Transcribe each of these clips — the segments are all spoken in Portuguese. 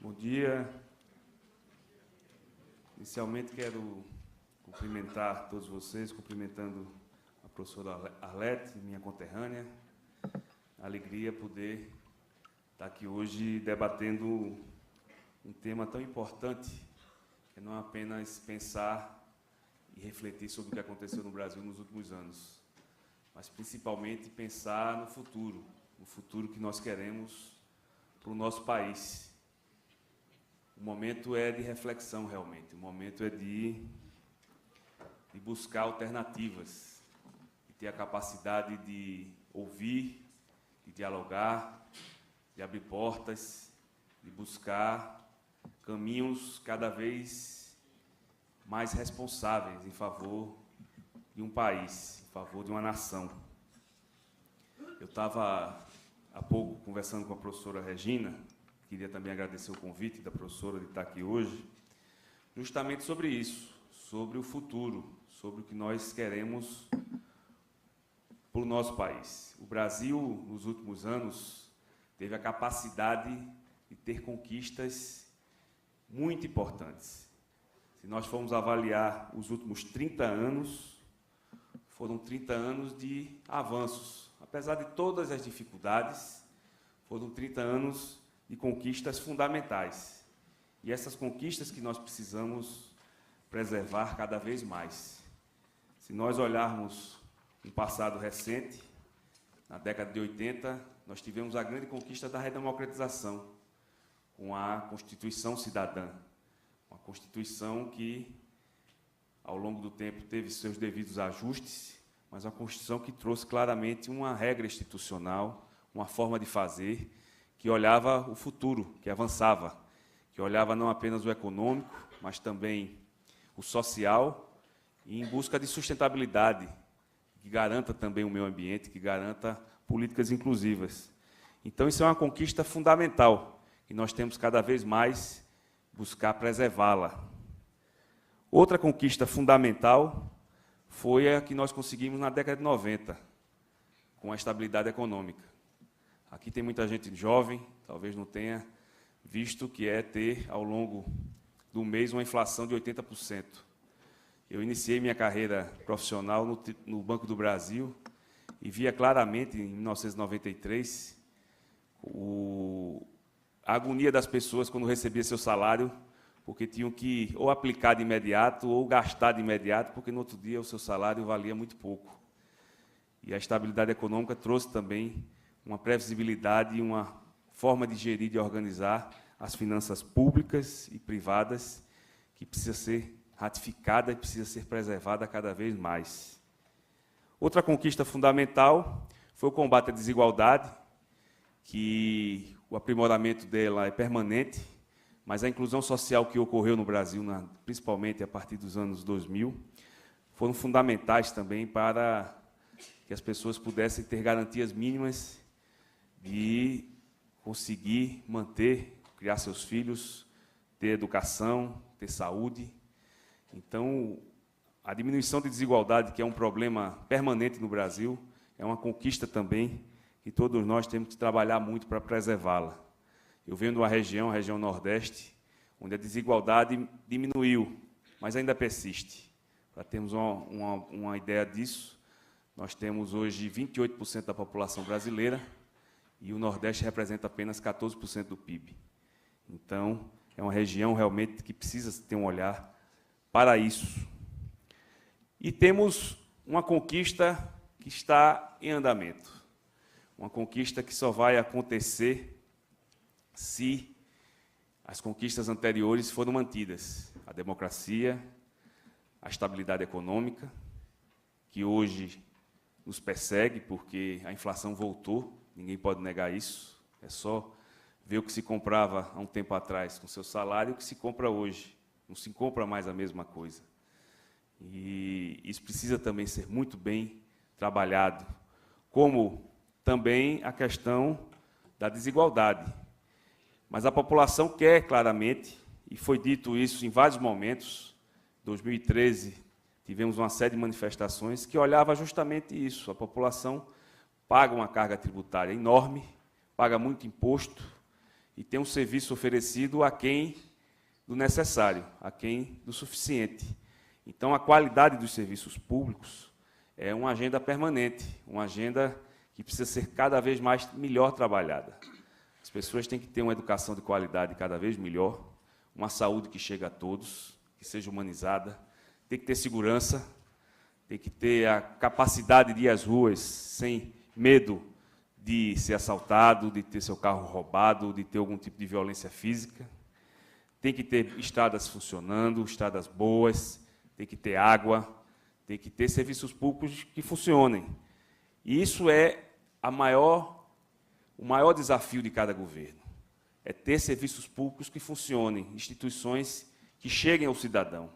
Bom dia. Inicialmente quero cumprimentar todos vocês, cumprimentando a professora Arlete, minha conterrânea. Alegria poder estar aqui hoje debatendo um tema tão importante, que não é apenas pensar e refletir sobre o que aconteceu no Brasil nos últimos anos, mas principalmente pensar no futuro que nós queremos para o nosso país. O momento é de reflexão, realmente. O momento é de buscar alternativas, de ter a capacidade de ouvir, de dialogar, de abrir portas, de buscar caminhos cada vez mais responsáveis em favor de um país, em favor de uma nação. Eu estava há pouco conversando com a professora Regina. Queria também agradecer o convite da professora de estar aqui hoje, justamente sobre isso, sobre o futuro, sobre o que nós queremos para o nosso país. O Brasil, nos últimos anos, teve a capacidade de ter conquistas muito importantes. Se nós formos avaliar os últimos 30 anos, foram 30 anos de avanços. Apesar de todas as dificuldades, foram 30 anos de conquistas fundamentais. E essas conquistas que nós precisamos preservar cada vez mais. Se nós olharmos um passado recente, na década de 80, nós tivemos a grande conquista da redemocratização, com a Constituição Cidadã. Uma Constituição que, ao longo do tempo, teve seus devidos ajustes, mas uma Constituição que trouxe claramente uma regra institucional, uma forma de fazer, que olhava o futuro, que avançava, que olhava não apenas o econômico, mas também o social, e em busca de sustentabilidade, que garanta também o meio ambiente, que garanta políticas inclusivas. Então, isso é uma conquista fundamental, e nós temos cada vez mais buscar preservá-la. Outra conquista fundamental foi a que nós conseguimos na década de 90, com a estabilidade econômica. Aqui tem muita gente jovem, talvez não tenha visto o que é ter, ao longo do mês, uma inflação de 80%. Eu iniciei minha carreira profissional no Banco do Brasil e via claramente, em 1993, a agonia das pessoas quando recebia seu salário, porque tinham que ou aplicar de imediato ou gastar de imediato, porque no outro dia o seu salário valia muito pouco. E a estabilidade econômica trouxe também uma previsibilidade e uma forma de gerir, de organizar as finanças públicas e privadas, que precisa ser ratificada e precisa ser preservada cada vez mais. Outra conquista fundamental foi o combate à desigualdade, que o aprimoramento dela é permanente, mas a inclusão social que ocorreu no Brasil, principalmente a partir dos anos 2000, foram fundamentais também para que as pessoas pudessem ter garantias mínimas de conseguir manter, criar seus filhos, ter educação, ter saúde. Então, a diminuição de desigualdade, que é um problema permanente no Brasil, é uma conquista também que todos nós temos que trabalhar muito para preservá-la. Eu venho de uma região, a região Nordeste, onde a desigualdade diminuiu, mas ainda persiste. Para termos uma ideia disso, nós temos hoje 28% da população brasileira, e o Nordeste representa apenas 14% do PIB. Então, é uma região realmente que precisa ter um olhar para isso. E temos uma conquista que está em andamento. Uma conquista que só vai acontecer se as conquistas anteriores foram mantidas. A democracia, a estabilidade econômica, que hoje nos persegue porque a inflação voltou. Ninguém pode negar isso, é só ver o que se comprava há um tempo atrás com seu salário e o que se compra hoje. Não se compra mais a mesma coisa. E isso precisa também ser muito bem trabalhado, como também a questão da desigualdade. Mas a população quer claramente, e foi dito isso em vários momentos, em 2013 tivemos uma série de manifestações que olhava justamente isso, a população paga uma carga tributária enorme, paga muito imposto e tem um serviço oferecido aquém do necessário, aquém do suficiente. Então, a qualidade dos serviços públicos é uma agenda permanente, uma agenda que precisa ser cada vez mais melhor trabalhada. As pessoas têm que ter uma educação de qualidade cada vez melhor, uma saúde que chegue a todos, que seja humanizada, tem que ter segurança, tem que ter a capacidade de ir às ruas sem medo de ser assaltado, de ter seu carro roubado, de ter algum tipo de violência física. Tem que ter estradas funcionando, estradas boas, tem que ter água, tem que ter serviços públicos que funcionem. E isso é o maior desafio de cada governo, é ter serviços públicos que funcionem, instituições que cheguem ao cidadão,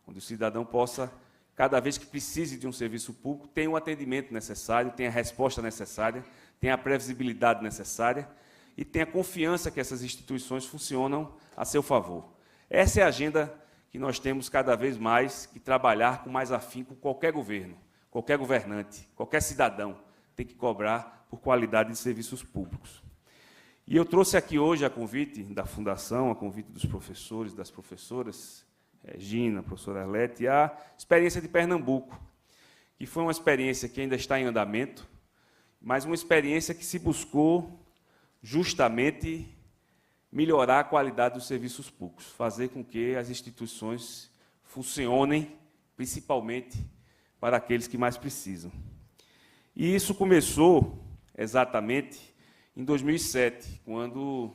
onde o cidadão possa, cada vez que precise de um serviço público, tenha o atendimento necessário, tenha a resposta necessária, tenha a previsibilidade necessária e tenha confiança que essas instituições funcionam a seu favor. Essa é a agenda que nós temos cada vez mais que trabalhar com mais afinco com qualquer governo, qualquer governante, qualquer cidadão tem que cobrar por qualidade de serviços públicos. E eu trouxe aqui hoje, a convite da Fundação, a convite dos professores, das professoras, Regina, professora Arlete, a experiência de Pernambuco, que foi uma experiência que ainda está em andamento, mas uma experiência que se buscou justamente melhorar a qualidade dos serviços públicos, fazer com que as instituições funcionem, principalmente para aqueles que mais precisam. E isso começou exatamente em 2007, quando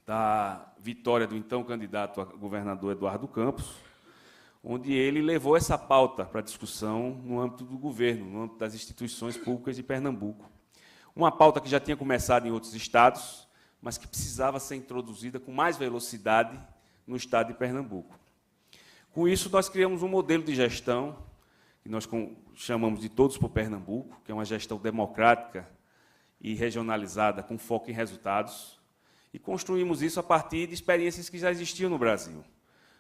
da vitória do então candidato a governador Eduardo Campos, onde ele levou essa pauta para discussão no âmbito do governo, no âmbito das instituições públicas de Pernambuco. Uma pauta que já tinha começado em outros estados, mas que precisava ser introduzida com mais velocidade no estado de Pernambuco. Com isso, nós criamos um modelo de gestão, que nós chamamos de Todos por Pernambuco, que é uma gestão democrática e regionalizada com foco em resultados, e construímos isso a partir de experiências que já existiam no Brasil.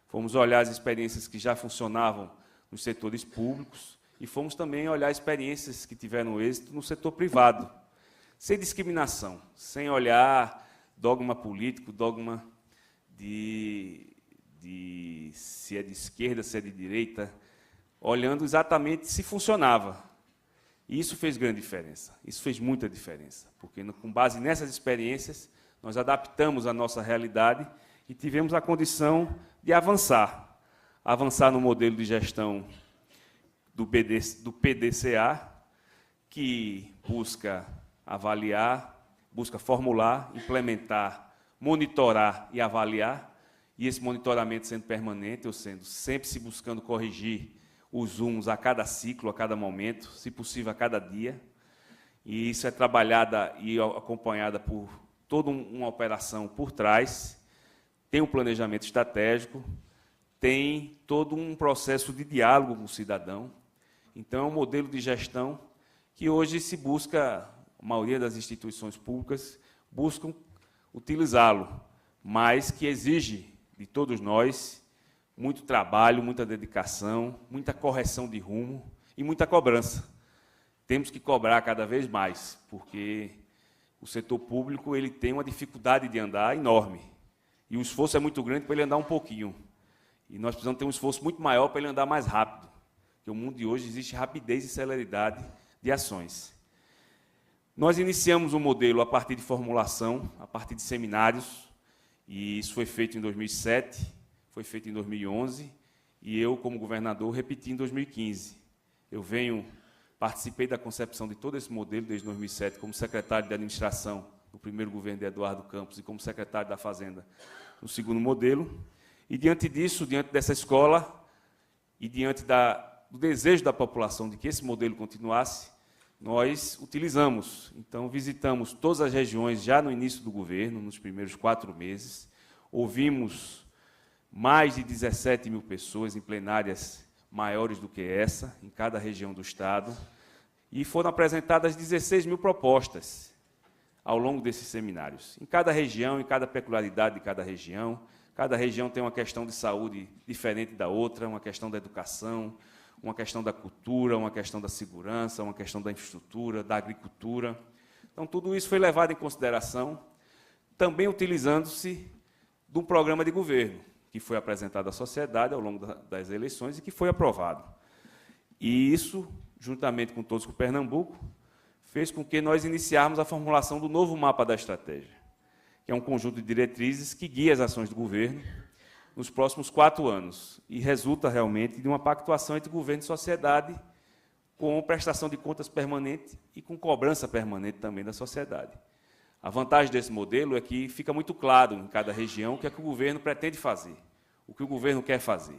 Fomos olhar as experiências que já funcionavam nos setores públicos e fomos também olhar experiências que tiveram êxito no setor privado, sem discriminação, sem olhar dogma político, dogma de se é de esquerda, se é de direita, olhando exatamente se funcionava. E isso fez grande diferença, isso fez muita diferença, porque, com base nessas experiências, nós adaptamos a nossa realidade e tivemos a condição de avançar no modelo de gestão do PDCA, que busca avaliar, busca formular, implementar, monitorar e avaliar, e esse monitoramento sendo permanente, ou sendo sempre se buscando corrigir os rumos a cada ciclo, a cada momento, se possível a cada dia, e isso é trabalhada e acompanhada por toda uma operação por trás, tem um planejamento estratégico, tem todo um processo de diálogo com o cidadão. Então, é um modelo de gestão que hoje se busca, a maioria das instituições públicas buscam utilizá-lo, mas que exige de todos nós muito trabalho, muita dedicação, muita correção de rumo e muita cobrança. Temos que cobrar cada vez mais, porque o setor público ele tem uma dificuldade de andar enorme. E o esforço é muito grande para ele andar um pouquinho. E nós precisamos ter um esforço muito maior para ele andar mais rápido. Porque o mundo de hoje existe rapidez e celeridade de ações. Nós iniciamos um modelo a partir de formulação, a partir de seminários, e isso foi feito em 2007, foi feito em 2011, e eu, como governador, repeti em 2015. Participei da concepção de todo esse modelo desde 2007, como secretário de administração no primeiro governo de Eduardo Campos e como secretário da Fazenda no segundo modelo. E, diante disso, diante dessa escola e diante do desejo da população de que esse modelo continuasse, nós utilizamos. Então, visitamos todas as regiões já no início do governo, nos primeiros 4 meses, ouvimos mais de 17 mil pessoas em plenárias maiores do que essa, em cada região do Estado, e foram apresentadas 16 mil propostas ao longo desses seminários. Em cada região, em cada peculiaridade de cada região tem uma questão de saúde diferente da outra, uma questão da educação, uma questão da cultura, uma questão da segurança, uma questão da infraestrutura, da agricultura. Então, tudo isso foi levado em consideração. também utilizando-se de um programa de governo, que foi apresentado à sociedade ao longo das eleições e que foi aprovado. E isso, juntamente com Todos por Pernambuco, fez com que nós iniciarmos a formulação do novo mapa da estratégia, que é um conjunto de diretrizes que guia as ações do governo nos próximos 4 anos e resulta realmente de uma pactuação entre governo e sociedade com prestação de contas permanente e com cobrança permanente também da sociedade. A vantagem desse modelo é que fica muito claro em cada região o que é que o governo pretende fazer, o que o governo quer fazer.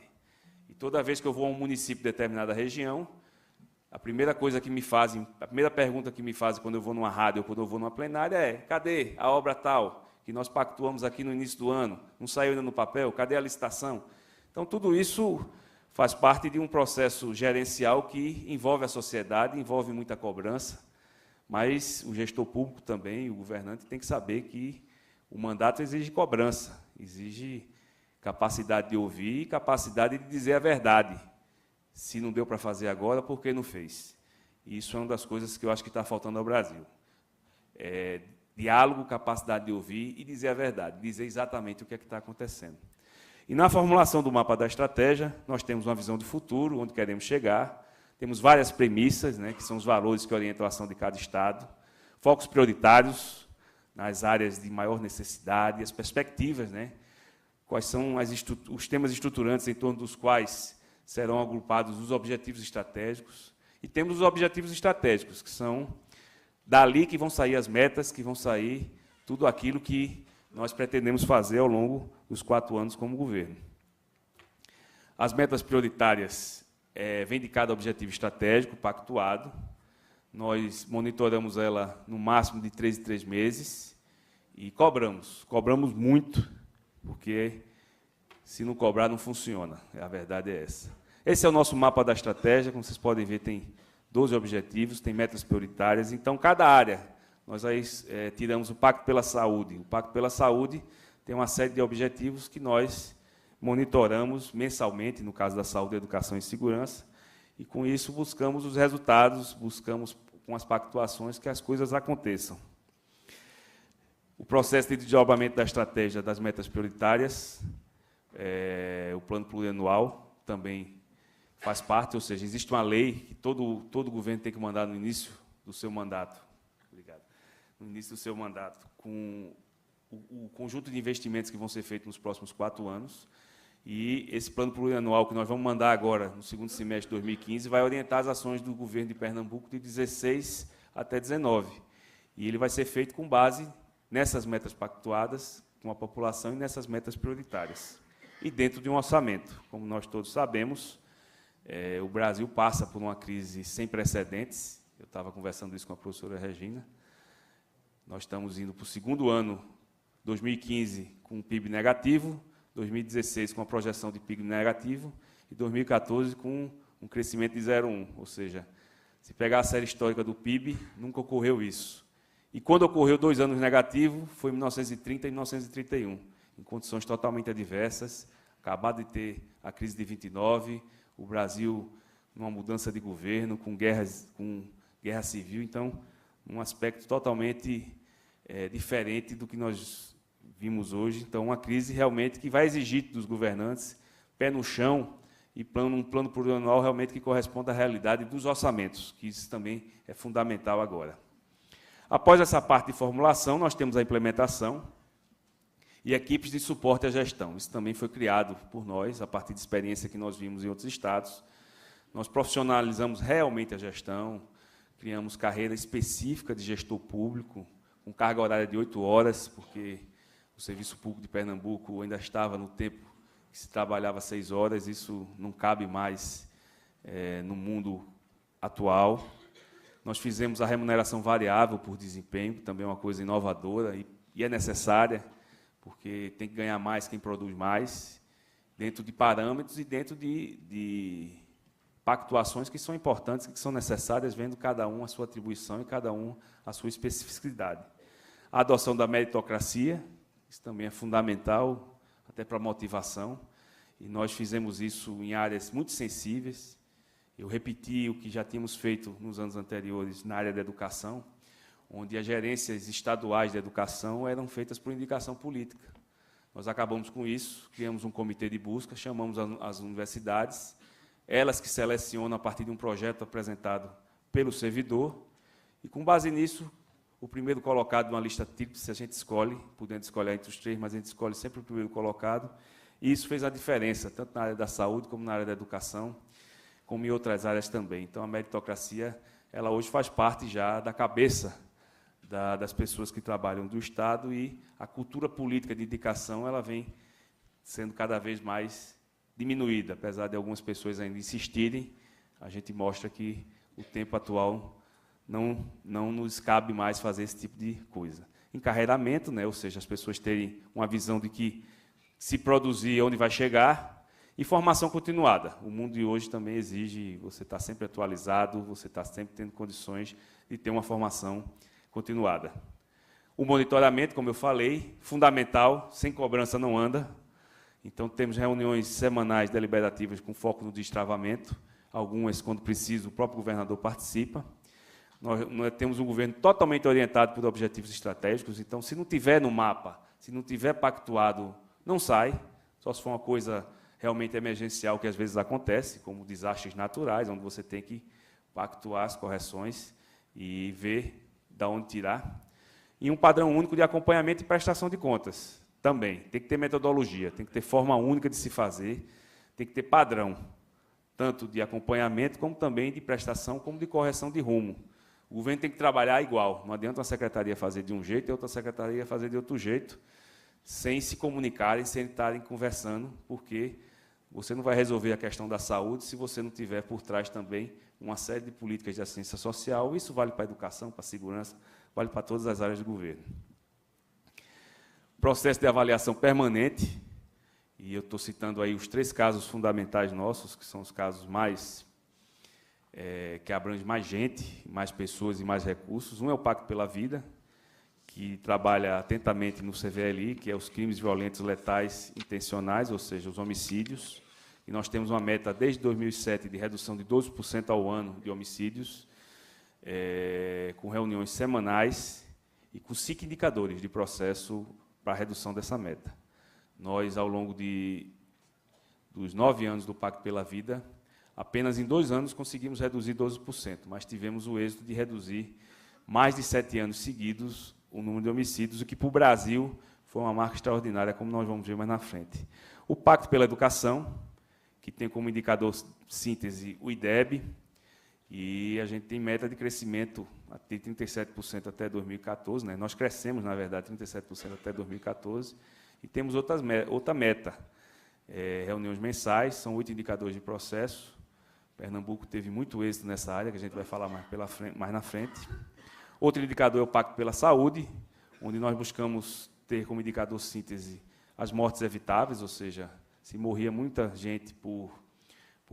E toda vez que eu vou a um município de determinada região, a primeira pergunta que me fazem quando eu vou numa rádio ou quando eu vou numa plenária é: cadê a obra tal que nós pactuamos aqui no início do ano? Não saiu ainda no papel? Cadê a licitação? Então, tudo isso faz parte de um processo gerencial que envolve a sociedade, envolve muita cobrança, mas o gestor público também, o governante, tem que saber que o mandato exige cobrança, exige capacidade de ouvir e capacidade de dizer a verdade. Se não deu para fazer agora, por que não fez? E isso é uma das coisas que eu acho que está faltando ao Brasil. Diálogo, capacidade de ouvir e dizer a verdade, dizer exatamente o que é que está acontecendo. E na formulação do mapa da estratégia, nós temos uma visão de futuro, onde queremos chegar, temos várias premissas, né, que são os valores que orientam a ação de cada Estado, focos prioritários nas áreas de maior necessidade, as perspectivas, né, quais são os temas estruturantes em torno dos quais serão agrupados os objetivos estratégicos, e temos os objetivos estratégicos, que são dali que vão sair as metas, que vão sair tudo aquilo que nós pretendemos fazer ao longo dos 4 anos como governo. As metas prioritárias vêm de cada objetivo estratégico pactuado. Nós monitoramos ela no máximo de 3 em 3 meses e cobramos muito, porque se não cobrar não funciona, a verdade é essa. Esse é o nosso mapa da estratégia, como vocês podem ver, tem 12 objetivos, tem metas prioritárias, então cada área, nós aí tiramos o Pacto pela Saúde. O Pacto pela Saúde tem uma série de objetivos que nós monitoramos mensalmente, no caso da saúde, educação e segurança, e com isso buscamos os resultados, buscamos com as pactuações que as coisas aconteçam. O processo de desdobramento da estratégia das metas prioritárias, o plano plurianual também faz parte, ou seja, existe uma lei que todo governo tem que mandar no início do seu mandato, no início do seu mandato, com o conjunto de investimentos que vão ser feitos nos próximos 4 anos, e esse plano plurianual que nós vamos mandar agora, no segundo semestre de 2015, vai orientar as ações do governo de Pernambuco de 16 até 19, e ele vai ser feito com base nessas metas pactuadas com a população e nessas metas prioritárias, e dentro de um orçamento. Como nós todos sabemos, o Brasil passa por uma crise sem precedentes. Eu estava conversando isso com a professora Regina. Nós estamos indo para o 2º ano, 2015, com um PIB negativo, 2016 com a projeção de PIB negativo e 2014 com um crescimento de 0,1. Ou seja, se pegar a série histórica do PIB, nunca ocorreu isso. E quando ocorreu 2 anos negativos, foi em 1930 e 1931, em condições totalmente adversas, acabado de ter a crise de 29, o Brasil numa mudança de governo, com guerra civil, então, um aspecto totalmente diferente do que nós vimos hoje. Então, uma crise realmente que vai exigir dos governantes pé no chão e um plano plurianual realmente que corresponda à realidade dos orçamentos, que isso também é fundamental agora. Após essa parte de formulação, nós temos a implementação e equipes de suporte à gestão. Isso também foi criado por nós, a partir de experiência que nós vimos em outros estados. Nós profissionalizamos realmente a gestão, criamos carreira específica de gestor público, com carga horária de 8 horas, porque o Serviço Público de Pernambuco ainda estava no tempo que se trabalhava 6 horas, isso não cabe mais no mundo atual. Nós fizemos a remuneração variável por desempenho, que também é uma coisa inovadora e é necessária, porque tem que ganhar mais quem produz mais, dentro de parâmetros e dentro de pactuações que são importantes, que são necessárias, vendo cada um a sua atribuição e cada um a sua especificidade. A adoção da meritocracia, isso também é fundamental, até para a motivação, e nós fizemos isso em áreas muito sensíveis. Eu repeti o que já tínhamos feito nos anos anteriores na área da educação, onde as gerências estaduais de educação eram feitas por indicação política. Nós acabamos com isso, criamos um comitê de busca, chamamos as universidades, elas que selecionam a partir de um projeto apresentado pelo servidor, e, com base nisso, o primeiro colocado numa lista tríplice a gente escolhe, podendo escolher entre os três, mas a gente escolhe sempre o primeiro colocado, e isso fez a diferença, tanto na área da saúde, como na área da educação, como em outras áreas também. Então, a meritocracia, ela hoje faz parte já da cabeça das pessoas que trabalham do Estado, e a cultura política de indicação ela vem sendo cada vez mais diminuída, apesar de algumas pessoas ainda insistirem. A gente mostra que o tempo atual não nos cabe mais fazer esse tipo de coisa. Encarreiramento, né, ou seja, as pessoas terem uma visão de que se produzir onde vai chegar, e formação continuada. O mundo de hoje também exige você estar sempre atualizado, você estar sempre tendo condições de ter uma formação continuada. O monitoramento, como eu falei, fundamental, sem cobrança não anda. Então, temos reuniões semanais deliberativas com foco no destravamento, algumas, quando preciso, o próprio governador participa. Nós temos um governo totalmente orientado por objetivos estratégicos, então, se não tiver no mapa, se não tiver pactuado, não sai, só se for uma coisa realmente emergencial, que às vezes acontece, como desastres naturais, onde você tem que pactuar as correções e ver de onde tirar. E um padrão único de acompanhamento e prestação de contas, também. Tem que ter metodologia, tem que ter forma única de se fazer, tem que ter padrão, tanto de acompanhamento, como também de prestação, como de correção de rumo. O governo tem que trabalhar igual, não adianta uma secretaria fazer de um jeito e outra secretaria fazer de outro jeito, sem se comunicarem, sem estarem conversando, porque você não vai resolver a questão da saúde se você não tiver por trás também uma série de políticas de assistência social. Isso vale para a educação, para a segurança, vale para todas as áreas do governo. Processo de avaliação permanente, e eu estou citando aí os 3 casos fundamentais nossos, que são os casos mais que abrangem mais gente, mais pessoas e mais recursos. Um é o Pacto pela Vida, que trabalha atentamente no CVLI, que é os crimes violentos letais intencionais, ou seja, os homicídios. E nós temos uma meta, desde 2007, de redução de 12% ao ano de homicídios, com reuniões semanais e com 5 indicadores de processo para a redução dessa meta. Nós, ao longo dos 9 anos do Pacto pela Vida, apenas em 2 anos conseguimos reduzir 12%, mas tivemos o êxito de reduzir mais de 7 anos seguidos o número de homicídios, o que, para o Brasil, foi uma marca extraordinária, como nós vamos ver mais na frente. O Pacto pela Educação, que tem como indicador síntese o IDEB, e a gente tem meta de crescimento de 37% até 2014, né? Nós crescemos, na verdade, 37% até 2014, e temos outra meta, reuniões mensais, são 8 indicadores de processo. Pernambuco teve muito êxito nessa área, que a gente vai falar mais na frente. Outro indicador é o Pacto pela Saúde, onde nós buscamos ter como indicador síntese as mortes evitáveis, ou seja, se morria muita gente por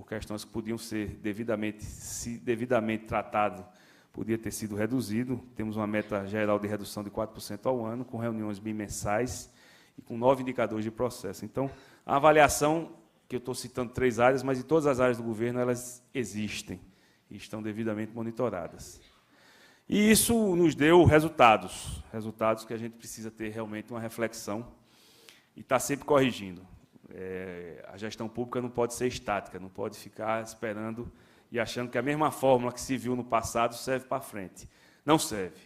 questões que podiam ser devidamente tratado, podia ter sido reduzido. Temos uma meta geral de redução de 4% ao ano, com reuniões bimensais e com 9 indicadores de processo. Então, a avaliação, que eu estou citando 3 áreas, mas em todas as áreas do governo elas existem e estão devidamente monitoradas. E isso nos deu resultados que a gente precisa ter realmente uma reflexão e estar sempre corrigindo. A gestão pública não pode ser estática, não pode ficar esperando e achando que a mesma fórmula que se viu no passado serve para frente. Não serve.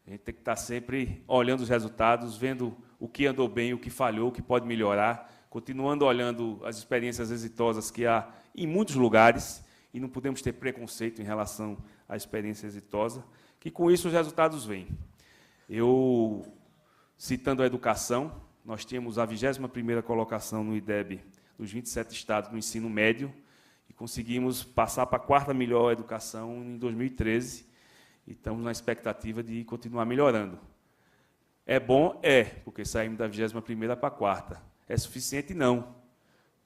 A gente tem que estar sempre olhando os resultados, vendo o que andou bem, o que falhou, o que pode melhorar, continuando olhando as experiências exitosas que há em muitos lugares, e não podemos ter preconceito em relação à experiência exitosa, que com isso os resultados vêm. Eu, citando a educação, nós tínhamos a 21ª colocação no IDEB dos 27 estados no ensino médio, e conseguimos passar para a 4ª melhor educação em 2013, e estamos na expectativa de continuar melhorando. É bom? É, porque saímos da 21ª para a 4ª. É suficiente? Não,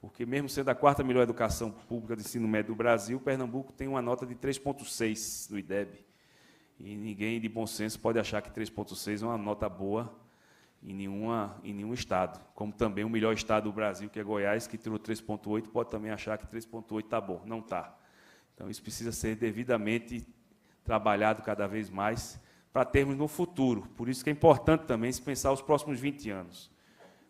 porque mesmo sendo a 4ª melhor educação pública de ensino médio do Brasil, Pernambuco tem uma nota de 3,6 no IDEB. E ninguém de bom senso pode achar que 3,6 é uma nota boa em nenhum estado. Como também o melhor estado do Brasil, que é Goiás, que tirou 3,8, pode também achar que 3,8 está bom. Não está. Então, isso precisa ser devidamente trabalhado cada vez mais para termos no futuro. Por isso que é importante também se pensar os próximos 20 anos.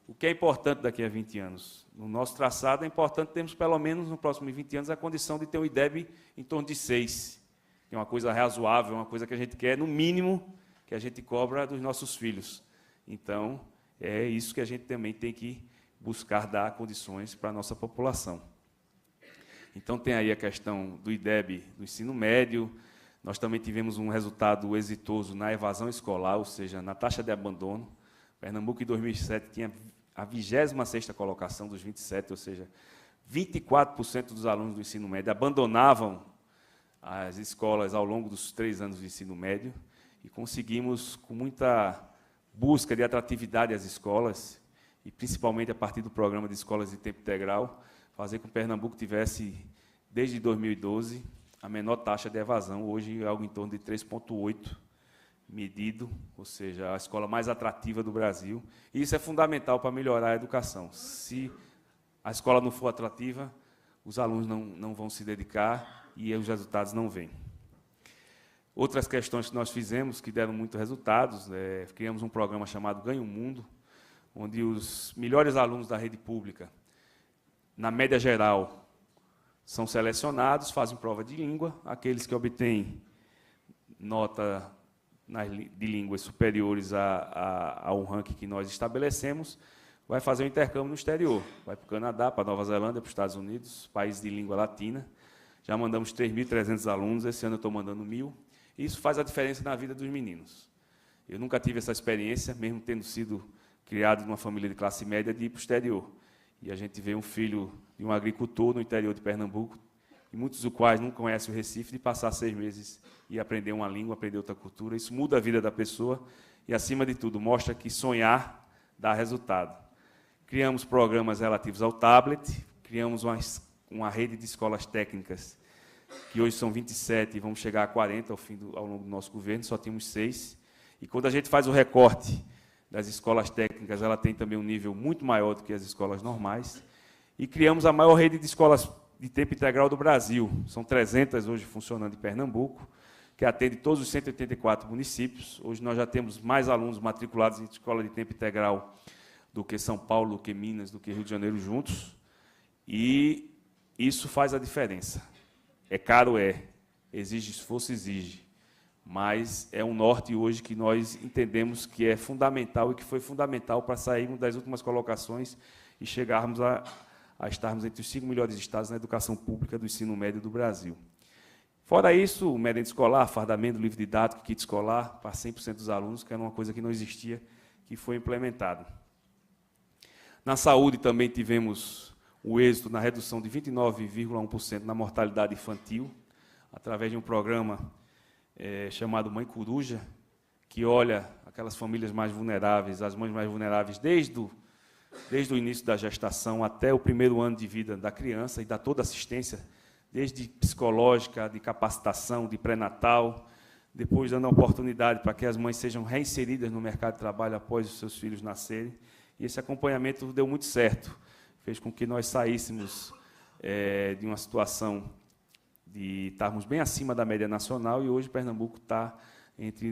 O que é importante daqui a 20 anos? No nosso traçado, é importante termos, pelo menos, nos próximos 20 anos, a condição de ter um IDEB em torno de 6, que é uma coisa razoável, uma coisa que a gente quer, no mínimo, que a gente cobra dos nossos filhos. Então, é isso que a gente também tem que buscar dar condições para a nossa população. Então, tem aí a questão do IDEB do ensino médio. Nós também tivemos um resultado exitoso na evasão escolar, ou seja, na taxa de abandono. Pernambuco, em 2007, tinha a 26ª colocação dos 27, ou seja, 24% dos alunos do ensino médio abandonavam as escolas ao longo dos 3 anos do ensino médio, e conseguimos, com muita busca de atratividade às escolas, e principalmente a partir do programa de escolas de tempo integral, fazer com que Pernambuco tivesse, desde 2012, a menor taxa de evasão, hoje é algo em torno de 3,8 medido, ou seja, a escola mais atrativa do Brasil. E isso é fundamental para melhorar a educação. Se a escola não for atrativa, os alunos não vão se dedicar e os resultados não vêm. Outras questões que nós fizemos, que deram muitos resultados, criamos um programa chamado Ganha o Mundo, onde os melhores alunos da rede pública, na média geral, são selecionados, fazem prova de língua, aqueles que obtêm nota de línguas superiores ao ranking que nós estabelecemos, vai fazer um intercâmbio no exterior, vai para o Canadá, para a Nova Zelândia, para os Estados Unidos, países de língua latina. Já mandamos 3.300 alunos, esse ano eu estou mandando 1.000, e isso faz a diferença na vida dos meninos. Eu nunca tive essa experiência, mesmo tendo sido criado numa família de classe média, de ir para o exterior. E a gente vê um filho de um agricultor no interior de Pernambuco, e muitos dos quais não conhecem o Recife, de passar 6 meses e aprender uma língua, aprender outra cultura. Isso muda a vida da pessoa e, acima de tudo, mostra que sonhar dá resultado. Criamos programas relativos ao tablet, criamos uma rede de escolas técnicas, que hoje são 27 e vamos chegar a 40 ao longo do nosso governo, só tínhamos 6. E quando a gente faz o recorte das escolas técnicas, ela tem também um nível muito maior do que as escolas normais. E criamos a maior rede de escolas de tempo integral do Brasil. São 300 hoje funcionando em Pernambuco, que atende todos os 184 municípios. Hoje nós já temos mais alunos matriculados em escola de tempo integral do que São Paulo, do que Minas, do que Rio de Janeiro juntos. E isso faz a diferença. É caro, exige esforço, exige, mas é um norte hoje que nós entendemos que é fundamental e que foi fundamental para sairmos das últimas colocações e chegarmos a estarmos entre os 5 melhores estados na educação pública do ensino médio do Brasil. Fora isso, o merenda escolar, fardamento, livro didático, kit escolar, para 100% dos alunos, que era uma coisa que não existia, que foi implementado. Na saúde também tivemos o êxito na redução de 29,1% na mortalidade infantil, através de um programa chamado Mãe Coruja, que olha aquelas famílias mais vulneráveis, as mães mais vulneráveis, desde o início da gestação até o primeiro ano de vida da criança, e dá toda assistência, desde psicológica, de capacitação, de pré-natal, depois dando a oportunidade para que as mães sejam reinseridas no mercado de trabalho após os seus filhos nascerem. E esse acompanhamento deu muito certo, fez com que nós saíssemos de uma situação de estarmos bem acima da média nacional, e hoje Pernambuco está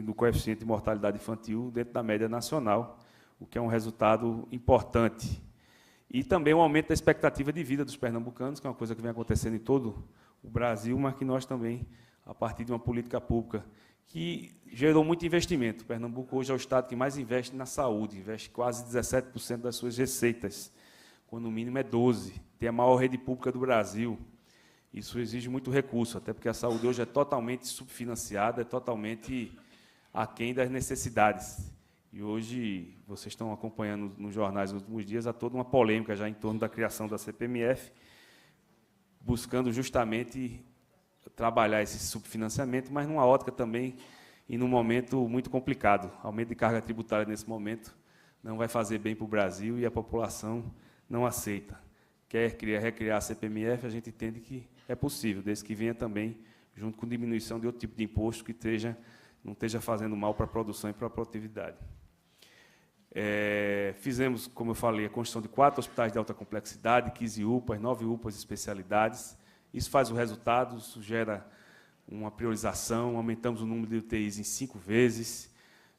no coeficiente de mortalidade infantil dentro da média nacional, o que é um resultado importante. E também um aumento da expectativa de vida dos pernambucanos, que é uma coisa que vem acontecendo em todo o Brasil, mas que nós também, a partir de uma política pública que gerou muito investimento. Pernambuco hoje é o estado que mais investe na saúde, investe quase 17% das suas receitas, quando o mínimo é 12%. Tem a maior rede pública do Brasil. Isso exige muito recurso, até porque a saúde hoje é totalmente subfinanciada, é totalmente aquém das necessidades. E hoje, vocês estão acompanhando nos jornais nos últimos dias, há toda uma polêmica já em torno da criação da CPMF, buscando justamente trabalhar esse subfinanciamento, mas numa ótica também e num momento muito complicado. Aumento de carga tributária nesse momento não vai fazer bem para o Brasil e a população não aceita. Quer recriar a CPMF, a gente entende que é possível, desde que venha também junto com diminuição de outro tipo de imposto que não esteja fazendo mal para a produção e para a produtividade. Fizemos, como eu falei, a construção de 4 hospitais de alta complexidade, 15 UPAs, 9 UPAs especialidades. Isso faz o resultado, isso gera uma priorização, aumentamos o número de UTIs em 5 vezes,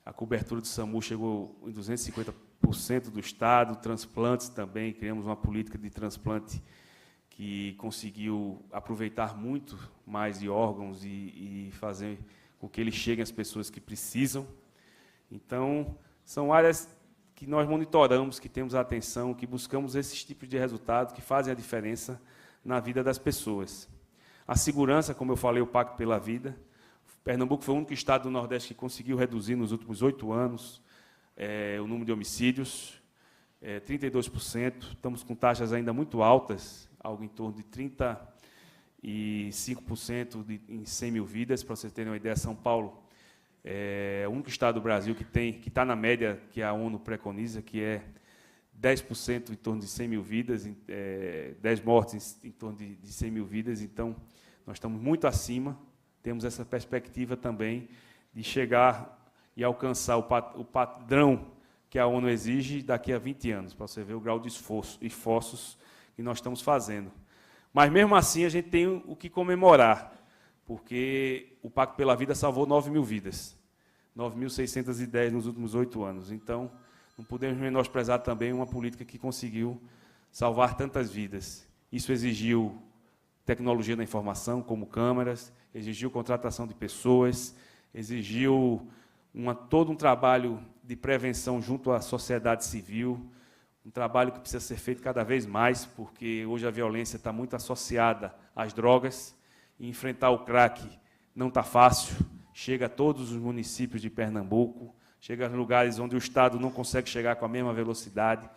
a cobertura do SAMU chegou em 250% do Estado, transplantes também, criamos uma política de transplante que conseguiu aproveitar muito mais de órgãos e fazer com que eles cheguem às pessoas que precisam. Então, são áreas que nós monitoramos, que temos a atenção, que buscamos esses tipos de resultados que fazem a diferença na vida das pessoas. A segurança, como eu falei, o Pacto pela Vida. Pernambuco foi o único estado do Nordeste que conseguiu reduzir nos últimos 8 anos o número de homicídios, 32%. Estamos com taxas ainda muito altas, algo em torno de 35% em 100 mil vidas. Para vocês terem uma ideia, São Paulo é o único estado do Brasil que está na média que a ONU preconiza, que é 10% em torno de 100 mil vidas, 10 mortes em torno de 100 mil vidas. Então, nós estamos muito acima, temos essa perspectiva também de chegar e alcançar o padrão que a ONU exige daqui a 20 anos, para você ver o grau de esforços que nós estamos fazendo. Mas, mesmo assim, a gente tem o que comemorar, porque o Pacto pela Vida salvou 9 mil vidas, 9.610 nos últimos 8 anos. Então, não podemos menosprezar também uma política que conseguiu salvar tantas vidas. Isso exigiu tecnologia da informação, como câmeras, exigiu contratação de pessoas, exigiu todo um trabalho de prevenção junto à sociedade civil, um trabalho que precisa ser feito cada vez mais, porque hoje a violência está muito associada às drogas, e enfrentar o crack não está fácil, chega a todos os municípios de Pernambuco, chega a lugares onde o Estado não consegue chegar com a mesma velocidade,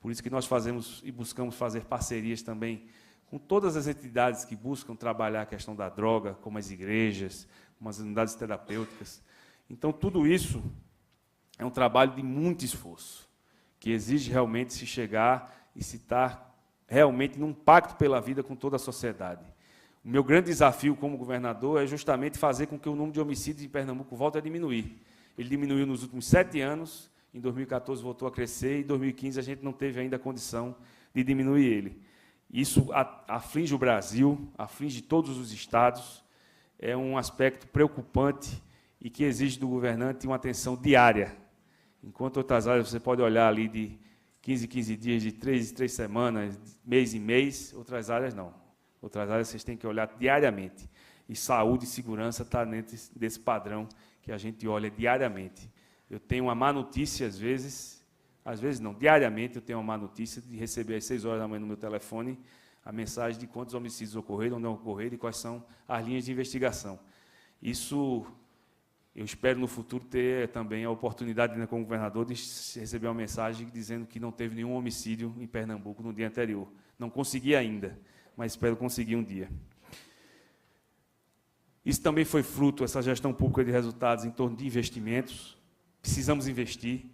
por isso que nós fazemos e buscamos fazer parcerias também com todas as entidades que buscam trabalhar a questão da droga, como as igrejas, como as unidades terapêuticas. Então, tudo isso é um trabalho de muito esforço, que exige realmente se chegar e se estar realmente num pacto pela vida com toda a sociedade. O meu grande desafio como governador é justamente fazer com que o número de homicídios em Pernambuco volte a diminuir. Ele diminuiu nos últimos 7 anos, em 2014 voltou a crescer, e em 2015 a gente não teve ainda a condição de diminuir ele. Isso aflige o Brasil, aflige todos os estados, é um aspecto preocupante e que exige do governante uma atenção diária. Enquanto outras áreas você pode olhar ali de 15 em 15 dias, de 3 em 3 semanas, de mês em mês, outras áreas não. Outras áreas vocês têm que olhar diariamente. E saúde e segurança está dentro desse padrão que a gente olha diariamente. Eu tenho uma má notícia, às vezes não, diariamente eu tenho uma má notícia de receber às 6 horas da manhã no meu telefone a mensagem de quantos homicídios ocorreram, onde ocorreram e quais são as linhas de investigação. Isso, eu espero no futuro ter também a oportunidade, né, como governador, de receber uma mensagem dizendo que não teve nenhum homicídio em Pernambuco no dia anterior. Não consegui ainda, mas espero conseguir um dia. Isso também foi fruto, essa gestão pública de resultados, em torno de investimentos. Precisamos investir,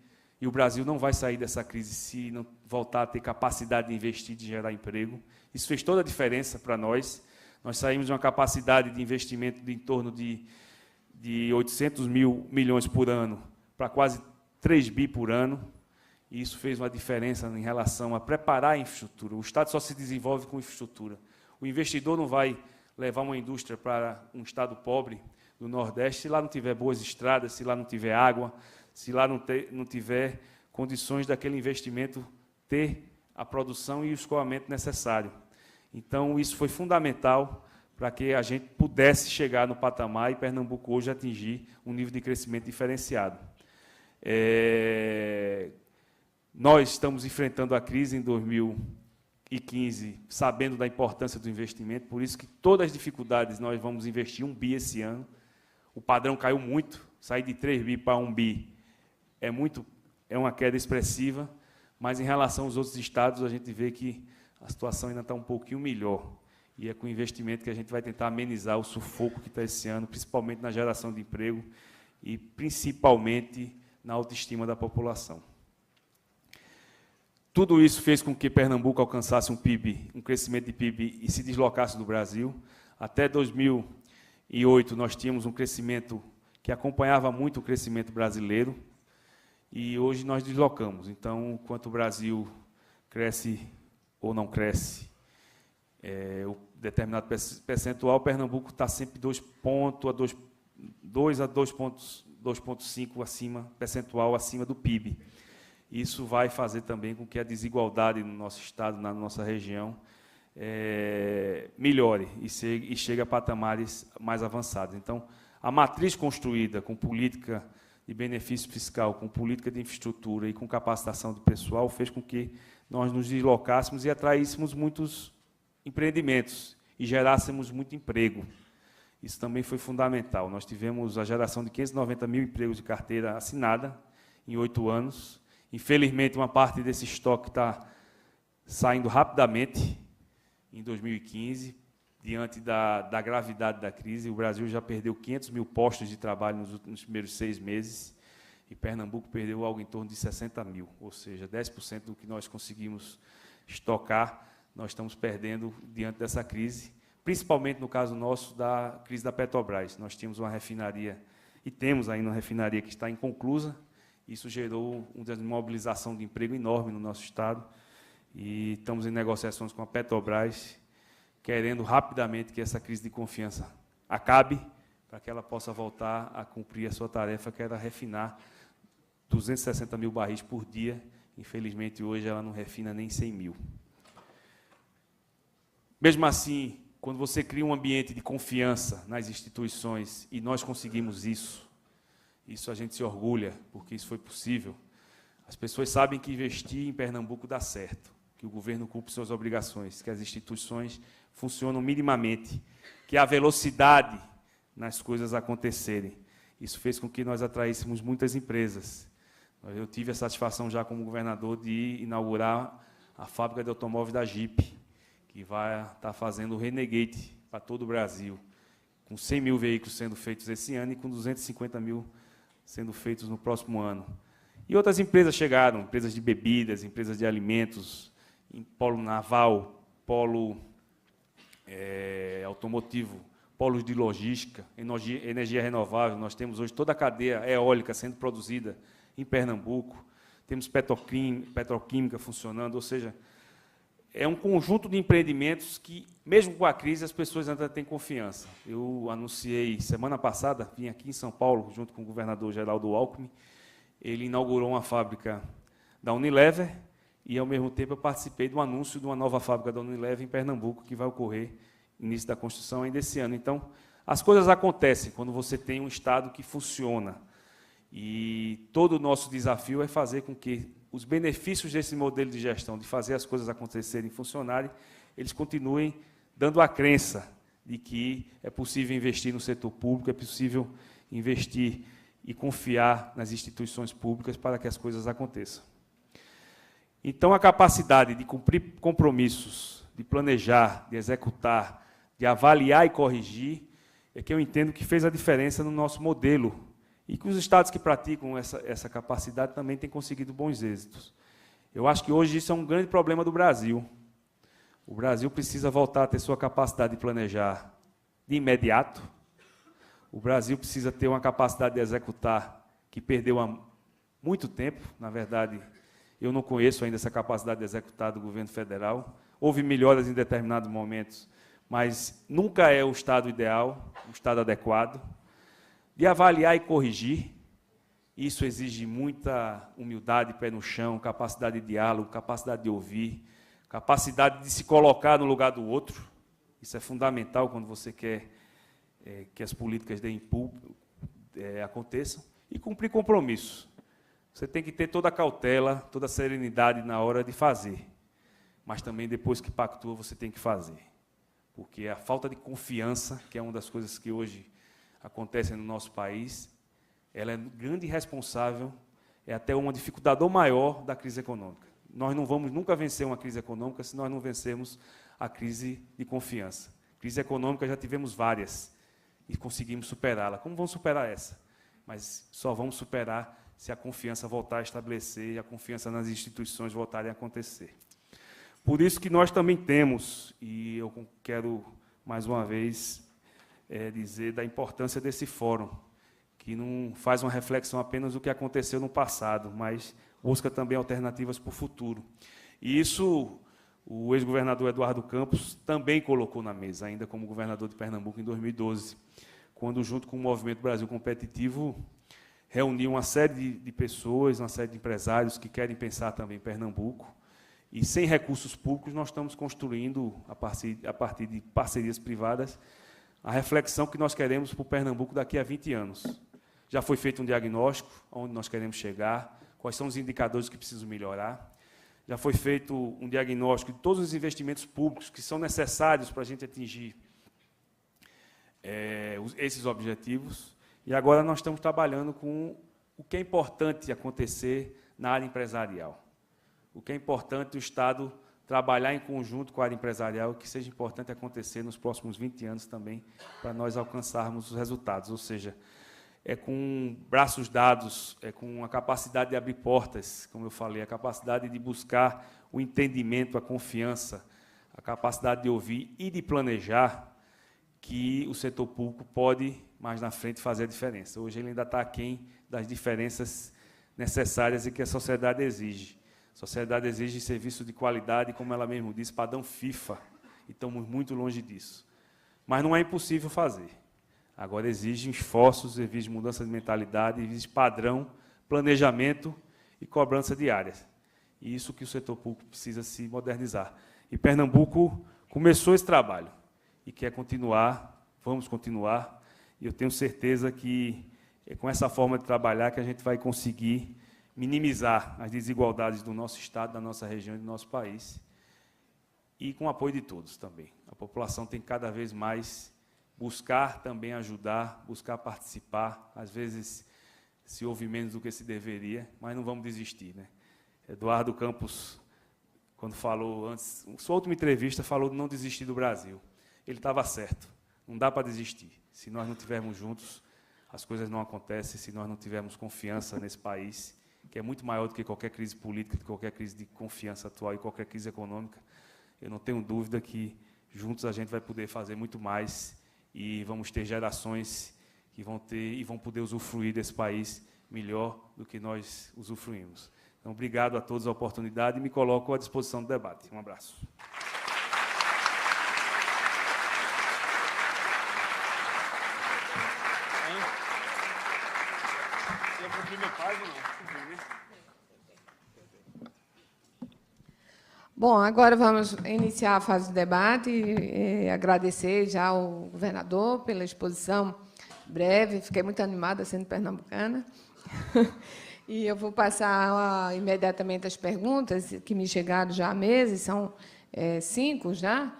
e o Brasil não vai sair dessa crise se não voltar a ter capacidade de investir, de gerar emprego. Isso fez toda a diferença para nós. Nós saímos de uma capacidade de investimento de em torno de 800 milhões por ano para quase 3 bi por ano, e isso fez uma diferença em relação a preparar a infraestrutura. O Estado só se desenvolve com infraestrutura. O investidor não vai levar uma indústria para um estado pobre do Nordeste se lá não tiver boas estradas, se lá não tiver água, se lá não tiver condições daquele investimento ter a produção e o escoamento necessário. Então, isso foi fundamental para que a gente pudesse chegar no patamar e Pernambuco hoje atingir um nível de crescimento diferenciado. Nós estamos enfrentando a crise em 2015, sabendo da importância do investimento, por isso que todas as dificuldades nós vamos investir 1 bi esse ano. O padrão caiu muito, sair de 3 bi para 1 bi é uma queda expressiva, mas em relação aos outros estados a gente vê que a situação ainda está um pouquinho melhor. E é com o investimento que a gente vai tentar amenizar o sufoco que está esse ano, principalmente na geração de emprego e principalmente na autoestima da população. Tudo isso fez com que Pernambuco alcançasse um PIB, um crescimento de PIB e se deslocasse do Brasil. Até 2008 nós tínhamos um crescimento que acompanhava muito o crescimento brasileiro e hoje nós deslocamos. Então, enquanto o Brasil cresce ou não cresce, o determinado percentual, Pernambuco está sempre 2,5 percentual acima do PIB. Isso vai fazer também com que a desigualdade no nosso estado, na nossa região, melhore e chegue a patamares mais avançados. Então, a matriz construída com política de benefício fiscal, com política de infraestrutura e com capacitação do pessoal, fez com que nós nos deslocássemos e atraíssemos muitos empreendimentos e gerássemos muito emprego. Isso também foi fundamental. Nós tivemos a geração de 590 mil empregos de carteira assinada em 8 anos. Infelizmente, uma parte desse estoque está saindo rapidamente em 2015, diante da gravidade da crise. O Brasil já perdeu 500 mil postos de trabalho nos primeiros 6 meses, e Pernambuco perdeu algo em torno de 60 mil, ou seja, 10% do que nós conseguimos estocar, nós estamos perdendo diante dessa crise, principalmente no caso nosso da crise da Petrobras. Nós tínhamos uma refinaria, e temos ainda uma refinaria que está inconclusa. Isso gerou uma desmobilização de emprego enorme no nosso estado, e estamos em negociações com a Petrobras, querendo rapidamente que essa crise de confiança acabe, para que ela possa voltar a cumprir a sua tarefa, que era refinar 260 mil barris por dia. Infelizmente, hoje ela não refina nem 100 mil. Mesmo assim, quando você cria um ambiente de confiança nas instituições, e nós conseguimos isso a gente se orgulha, porque isso foi possível. As pessoas sabem que investir em Pernambuco dá certo, que o governo cumpre suas obrigações, que as instituições funcionam minimamente, que há velocidade nas coisas acontecerem. Isso fez com que nós atraíssemos muitas empresas. Eu tive a satisfação já como governador de inaugurar a fábrica de automóveis da Jeep, que vai estar fazendo o Renegade para todo o Brasil, com 100 mil veículos sendo feitos esse ano e com 250 mil sendo feitos no próximo ano. E outras empresas chegaram, empresas de bebidas, empresas de alimentos, em polo naval, polo automotivo, polos de logística, energia renovável. Nós temos hoje toda a cadeia eólica sendo produzida em Pernambuco, temos petroquímica funcionando, ou seja, é um conjunto de empreendimentos que, mesmo com a crise, as pessoas ainda têm confiança. Eu anunciei, semana passada, vim aqui em São Paulo, junto com o governador Geraldo Alckmin, ele inaugurou uma fábrica da Unilever e, ao mesmo tempo, eu participei do anúncio de uma nova fábrica da Unilever em Pernambuco, que vai ocorrer início da construção ainda esse ano. Então, as coisas acontecem quando você tem um Estado que funciona. E todo o nosso desafio é fazer com que os benefícios desse modelo de gestão, de fazer as coisas acontecerem e funcionarem, eles continuem dando a crença de que é possível investir no setor público, é possível investir e confiar nas instituições públicas para que as coisas aconteçam. Então, a capacidade de cumprir compromissos, de planejar, de executar, de avaliar e corrigir, é que eu entendo que fez a diferença no nosso modelo, e que os estados que praticam essa capacidade também têm conseguido bons êxitos. Eu acho que hoje isso é um grande problema do Brasil. O Brasil precisa voltar a ter sua capacidade de planejar de imediato. O Brasil precisa ter uma capacidade de executar que perdeu há muito tempo. Na verdade, eu não conheço ainda essa capacidade de executar do governo federal. Houve melhoras em determinados momentos, mas nunca é o estado ideal, o estado adequado. De avaliar e corrigir, isso exige muita humildade, pé no chão, capacidade de diálogo, capacidade de ouvir, capacidade de se colocar no lugar do outro. Isso é fundamental quando você quer que as políticas aconteçam. E cumprir compromisso. Você tem que ter toda a cautela, toda a serenidade na hora de fazer, mas também depois que pactua, você tem que fazer. Porque a falta de confiança, que é uma das coisas que hoje acontecem no nosso país, ela é grande e responsável, é até uma dificultador maior da crise econômica. Nós não vamos nunca vencer uma crise econômica se nós não vencermos a crise de confiança. Crise econômica já tivemos várias e conseguimos superá-la. Como vamos superar essa? Mas só vamos superar se a confiança voltar a estabelecer e a confiança nas instituições voltarem a acontecer. Por isso que nós também temos, e eu quero, mais uma vez, dizer da importância desse fórum, que não faz uma reflexão apenas do que aconteceu no passado, mas busca também alternativas para o futuro. E isso o ex-governador Eduardo Campos também colocou na mesa, ainda como governador de Pernambuco, em 2012, quando, junto com o Movimento Brasil Competitivo, reuniu uma série de pessoas, uma série de empresários que querem pensar também em Pernambuco. E, sem recursos públicos, nós estamos construindo, a partir de parcerias privadas, a reflexão que nós queremos para o Pernambuco daqui a 20 anos. Já foi feito um diagnóstico, onde nós queremos chegar, quais são os indicadores que precisam melhorar. Já foi feito um diagnóstico de todos os investimentos públicos que são necessários para a gente atingir esses objetivos. E agora nós estamos trabalhando com o que é importante acontecer na área empresarial. O que é importante o Estado trabalhar em conjunto com a área empresarial, o que seja importante acontecer nos próximos 20 anos também, para nós alcançarmos os resultados. Ou seja, é com braços dados, é com a capacidade de abrir portas, como eu falei, a capacidade de buscar o entendimento, a confiança, a capacidade de ouvir e de planejar, que o setor público pode, mais na frente, fazer a diferença. Hoje ele ainda está aquém das diferenças necessárias e que a sociedade exige. A sociedade exige serviço de qualidade, como ela mesma disse, padrão FIFA, e estamos muito longe disso. Mas não é impossível fazer. Agora exige esforços, exige mudança de mentalidade, exige padrão, planejamento e cobrança diárias. E isso que o setor público precisa se modernizar. E Pernambuco começou esse trabalho e quer continuar, vamos continuar, e eu tenho certeza que é com essa forma de trabalhar que a gente vai conseguir minimizar as desigualdades do nosso Estado, da nossa região e do nosso país, e com o apoio de todos também. A população tem que cada vez mais buscar também ajudar, buscar participar, às vezes se ouve menos do que se deveria, mas não vamos desistir, né? Eduardo Campos, quando falou antes, sua última entrevista, falou de não desistir do Brasil. Ele estava certo, não dá para desistir. Se nós não estivermos juntos, as coisas não acontecem, se nós não tivermos confiança nesse país, que é muito maior do que qualquer crise política, de qualquer crise de confiança atual e qualquer crise econômica. Eu não tenho dúvida que juntos a gente vai poder fazer muito mais e vamos ter gerações que vão ter e vão poder usufruir desse país melhor do que nós usufruímos. Então, obrigado a todos a oportunidade e me coloco à disposição do debate. Um abraço. Bom, agora vamos iniciar a fase do debate. Agradecer já ao governador pela exposição breve. Fiquei muito animada sendo pernambucana. E eu vou passar imediatamente as perguntas que me chegaram já à mesa, são 5 já,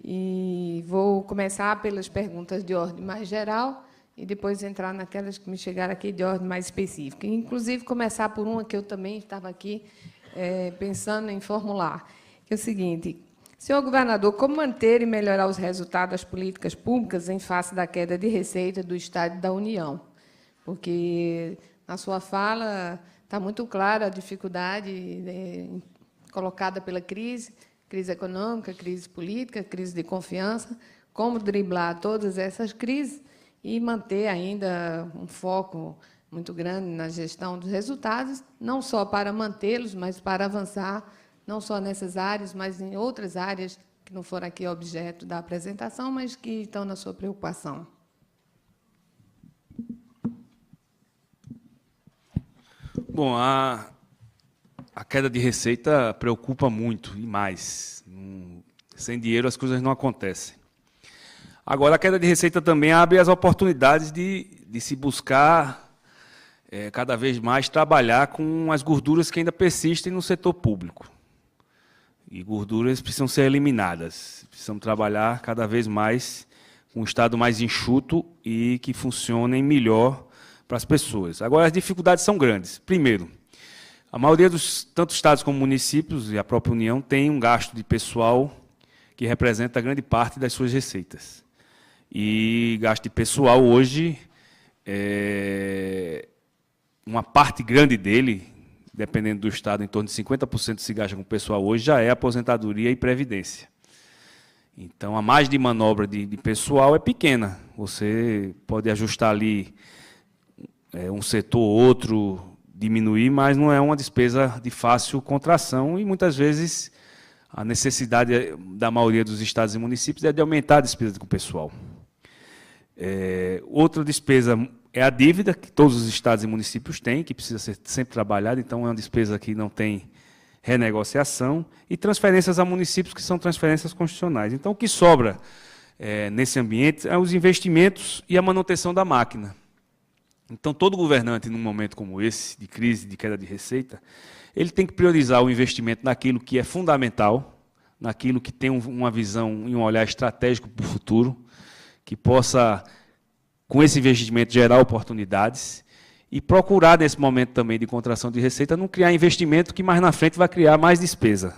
e vou começar pelas perguntas de ordem mais geral e depois entrar naquelas que me chegaram aqui de ordem mais específica. Inclusive, começar por uma que eu também estava aqui pensando em formular, que é o seguinte: senhor governador, como manter e melhorar os resultados das políticas públicas em face da queda de receita do Estado e da União? Porque, na sua fala, está muito clara a dificuldade colocada pela crise econômica, crise política, crise de confiança, como driblar todas essas crises e manter ainda um foco muito grande na gestão dos resultados, não só para mantê-los, mas para avançar, não só nessas áreas, mas em outras áreas que não foram aqui objeto da apresentação, mas que estão na sua preocupação. Bom, a queda de receita preocupa muito, e mais. Sem dinheiro as coisas não acontecem. Agora, a queda de receita também abre as oportunidades de se buscar cada vez mais trabalhar com as gorduras que ainda persistem no setor público. E gorduras precisam ser eliminadas. Precisamos trabalhar cada vez mais com um Estado mais enxuto e que funcionem melhor para as pessoas. Agora, as dificuldades são grandes. Primeiro, a maioria dos, tanto estados como municípios e a própria União, tem um gasto de pessoal que representa grande parte das suas receitas. E gasto de pessoal hoje, uma parte grande dele, dependendo do estado, em torno de 50% se gasta com pessoal hoje, já é aposentadoria e previdência. Então, a margem de manobra de pessoal é pequena. Você pode ajustar ali um setor ou outro, diminuir, mas não é uma despesa de fácil contração e, muitas vezes, a necessidade da maioria dos estados e municípios é de aumentar a despesa com o pessoal. Outra despesa é a dívida, que todos os estados e municípios têm, que precisa ser sempre trabalhada, então é uma despesa que não tem renegociação, e transferências a municípios, que são transferências constitucionais. Então, o que sobra nesse ambiente é os investimentos e a manutenção da máquina. Então, todo governante, num momento como esse, de crise, de queda de receita, ele tem que priorizar o investimento naquilo que é fundamental, naquilo que tem uma visão e um olhar estratégico para o futuro, que possa, com esse investimento, gerar oportunidades, e procurar, nesse momento também de contração de receita, não criar investimento que mais na frente vai criar mais despesa.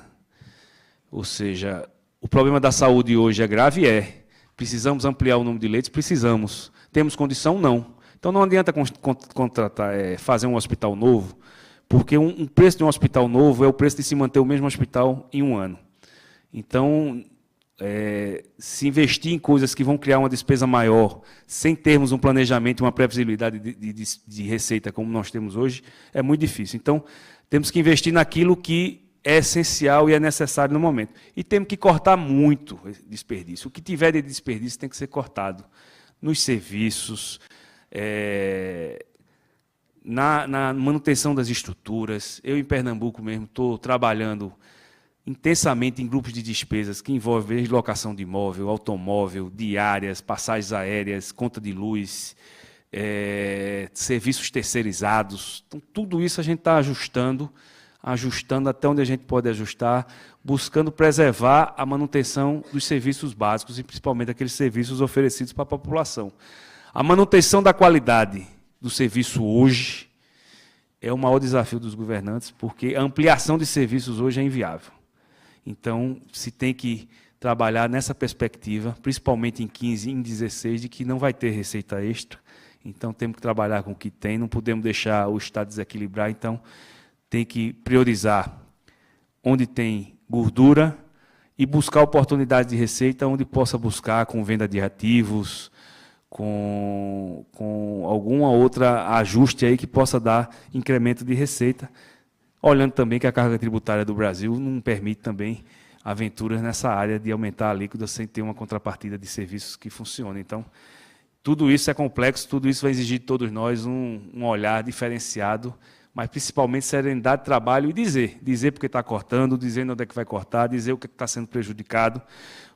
Ou seja, o problema da saúde hoje é grave? Precisamos ampliar o número de leitos? Precisamos. Temos condição? Não. Então, não adianta fazer um hospital novo, porque um preço de um hospital novo é o preço de se manter o mesmo hospital em um ano. Então, se investir em coisas que vão criar uma despesa maior, sem termos um planejamento, uma previsibilidade de receita como nós temos hoje, é muito difícil. Então, temos que investir naquilo que é essencial e é necessário no momento. E temos que cortar muito desperdício. O que tiver de desperdício tem que ser cortado. Nos serviços, na manutenção das estruturas. Eu, em Pernambuco mesmo, estou trabalhando intensamente em grupos de despesas que envolvem desde locação de imóvel, automóvel, diárias, passagens aéreas, conta de luz, serviços terceirizados. Então, tudo isso a gente está ajustando até onde a gente pode ajustar, buscando preservar a manutenção dos serviços básicos e principalmente aqueles serviços oferecidos para a população. A manutenção da qualidade do serviço hoje é o maior desafio dos governantes, porque a ampliação de serviços hoje é inviável. Então, se tem que trabalhar nessa perspectiva, principalmente em 15 e em 16, de que não vai ter receita extra. Então, temos que trabalhar com o que tem, não podemos deixar o Estado desequilibrar. Então, tem que priorizar onde tem gordura e buscar oportunidades de receita onde possa buscar com venda de ativos, com alguma outra ajuste aí que possa dar incremento de receita, olhando também que a carga tributária do Brasil não permite também aventuras nessa área de aumentar a alíquota sem ter uma contrapartida de serviços que funcione. Então, tudo isso é complexo, tudo isso vai exigir de todos nós um olhar diferenciado, mas principalmente serenidade de trabalho e dizer porque está cortando, dizer onde é que vai cortar, dizer o que está sendo prejudicado,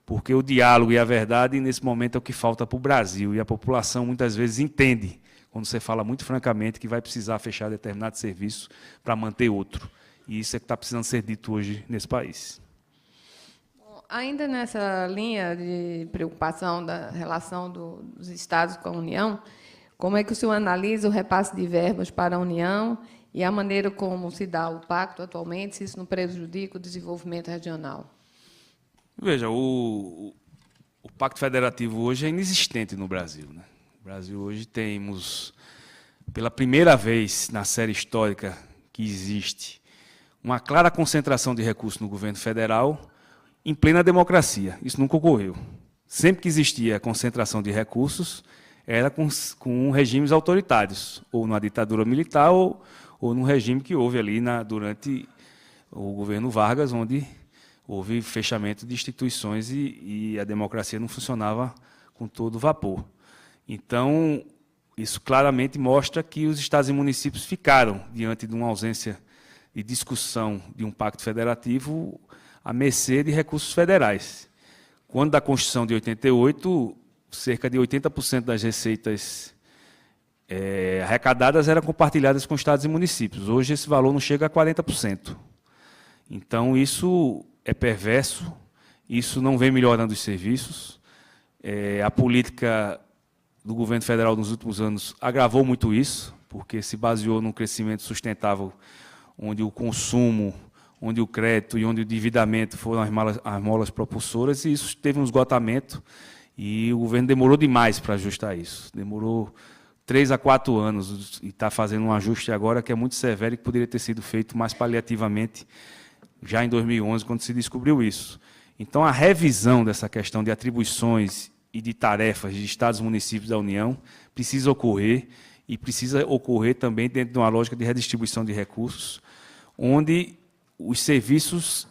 porque o diálogo e a verdade, nesse momento, é o que falta para o Brasil, e a população muitas vezes entende, quando você fala muito francamente, que vai precisar fechar determinado serviço para manter outro. E isso é que está precisando ser dito hoje nesse país. Bom, ainda nessa linha de preocupação da relação dos Estados com a União, como é que o senhor analisa o repasse de verbas para a União e a maneira como se dá o pacto atualmente, se isso não prejudica o desenvolvimento regional? Veja, o Pacto Federativo hoje é inexistente no Brasil, né? No Brasil hoje temos, pela primeira vez na série histórica que existe, uma clara concentração de recursos no governo federal em plena democracia. Isso nunca ocorreu. Sempre que existia concentração de recursos, era com regimes autoritários, ou numa ditadura militar, ou num regime que houve ali durante o governo Vargas, onde houve fechamento de instituições e a democracia não funcionava com todo vapor. Então, isso claramente mostra que os estados e municípios ficaram diante de uma ausência de discussão de um pacto federativo à mercê de recursos federais. Quando da Constituição de 88, cerca de 80% das receitas arrecadadas eram compartilhadas com estados e municípios. Hoje, esse valor não chega a 40%. Então, isso é perverso, isso não vem melhorando os serviços. A política do governo federal nos últimos anos agravou muito isso, porque se baseou num crescimento sustentável, onde o consumo, onde o crédito e onde o endividamento foram as molas propulsoras, e isso teve um esgotamento, e o governo demorou demais para ajustar isso. Demorou 3 a 4 anos, e está fazendo um ajuste agora que é muito severo e que poderia ter sido feito mais paliativamente, já em 2011, quando se descobriu isso. Então, a revisão dessa questão de atribuições e de tarefas de estados e municípios da União precisa ocorrer, e precisa ocorrer também dentro de uma lógica de redistribuição de recursos, onde os serviços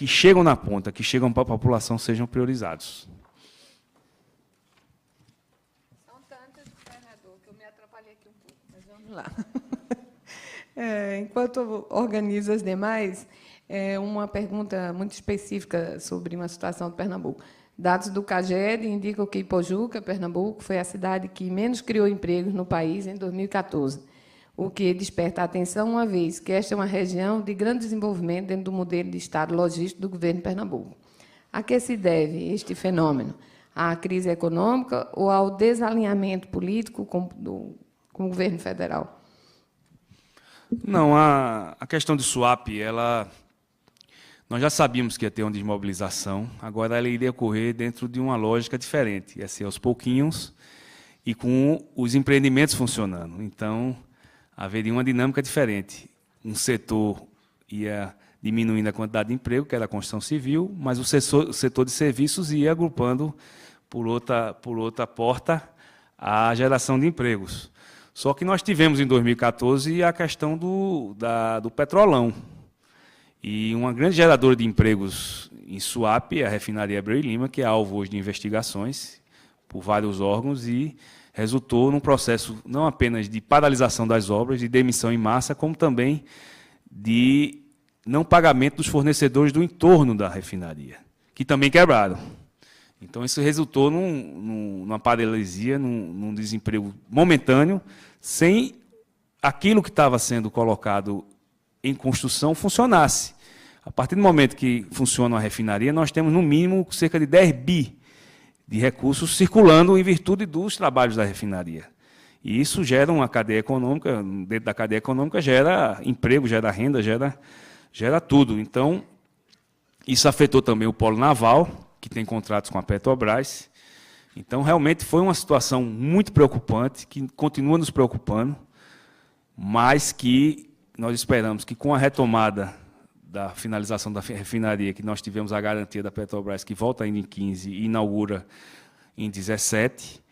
que chegam na ponta, que chegam para a população, sejam priorizados. São tantas, governador, que eu me atrapalhei aqui um pouco, mas vamos lá. Enquanto organizo as demais, uma pergunta muito específica sobre uma situação de Pernambuco. Dados do CAGED indicam que Ipojuca, Pernambuco, foi a cidade que menos criou empregos no país em 2014, o que desperta a atenção, uma vez que esta é uma região de grande desenvolvimento dentro do modelo de Estado logístico do governo de Pernambuco. A que se deve este fenômeno? À crise econômica ou ao desalinhamento político com o governo federal? Não, a questão de swap, nós já sabíamos que ia ter uma desmobilização, agora ela iria ocorrer dentro de uma lógica diferente, ia ser aos pouquinhos e com os empreendimentos funcionando. Então, haveria uma dinâmica diferente. Um setor ia diminuindo a quantidade de emprego, que era a construção civil, mas o setor de serviços ia agrupando por outra porta a geração de empregos. Só que nós tivemos, em 2014, a questão do petrolão. E uma grande geradora de empregos em Suape é a refinaria Abreu e Lima, que é alvo hoje de investigações por vários órgãos e resultou num processo não apenas de paralisação das obras, de demissão em massa, como também de não pagamento dos fornecedores do entorno da refinaria, que também quebraram. Então, isso resultou numa paralisia, num desemprego momentâneo, sem aquilo que estava sendo colocado em construção funcionasse. A partir do momento que funciona uma refinaria, nós temos, no mínimo, cerca de 10 bi de recursos circulando em virtude dos trabalhos da refinaria. E isso gera uma cadeia econômica, dentro da cadeia econômica gera emprego, gera renda, gera tudo. Então, isso afetou também o polo naval, que tem contratos com a Petrobras. Então, realmente, foi uma situação muito preocupante, que continua nos preocupando, mas que nós esperamos que, com a retomada da finalização da refinaria, que nós tivemos a garantia da Petrobras, que volta ainda em 15 e inaugura em 17,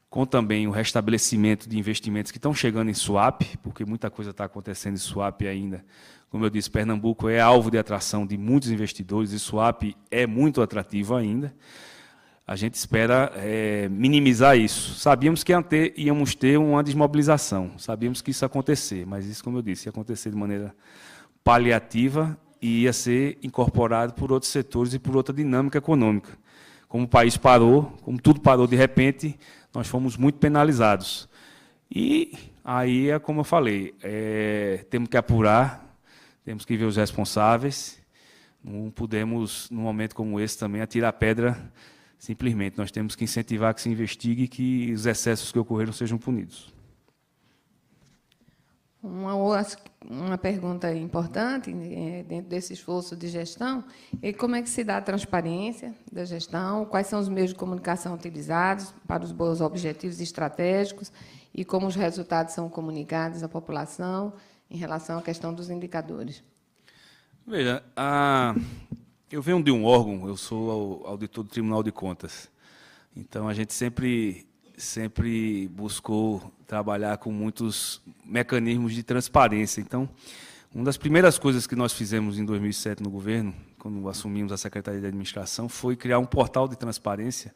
com também o restabelecimento de investimentos que estão chegando em Suape, porque muita coisa está acontecendo em Suape ainda. Como eu disse, Pernambuco é alvo de atração de muitos investidores, e Suape é muito atrativo ainda. A gente espera minimizar isso. Sabíamos que íamos ter uma desmobilização, sabíamos que isso ia acontecer, mas isso, como eu disse, ia acontecer de maneira paliativa e ia ser incorporado por outros setores e por outra dinâmica econômica. Como o país parou, como tudo parou de repente, nós fomos muito penalizados. E aí, como eu falei, temos que apurar, temos que ver os responsáveis, não podemos, num momento como esse, também atirar pedra simplesmente. Nós temos que incentivar que se investigue e que os excessos que ocorreram sejam punidos. Uma pergunta importante, dentro desse esforço de gestão, é como é que se dá a transparência da gestão, quais são os meios de comunicação utilizados para os bons objetivos estratégicos e como os resultados são comunicados à população em relação à questão dos indicadores. Veja, eu venho de um órgão, eu sou auditor do Tribunal de Contas, então a gente sempre buscou trabalhar com muitos mecanismos de transparência. Então, uma das primeiras coisas que nós fizemos em 2007 no governo, quando assumimos a Secretaria de Administração, foi criar um portal de transparência,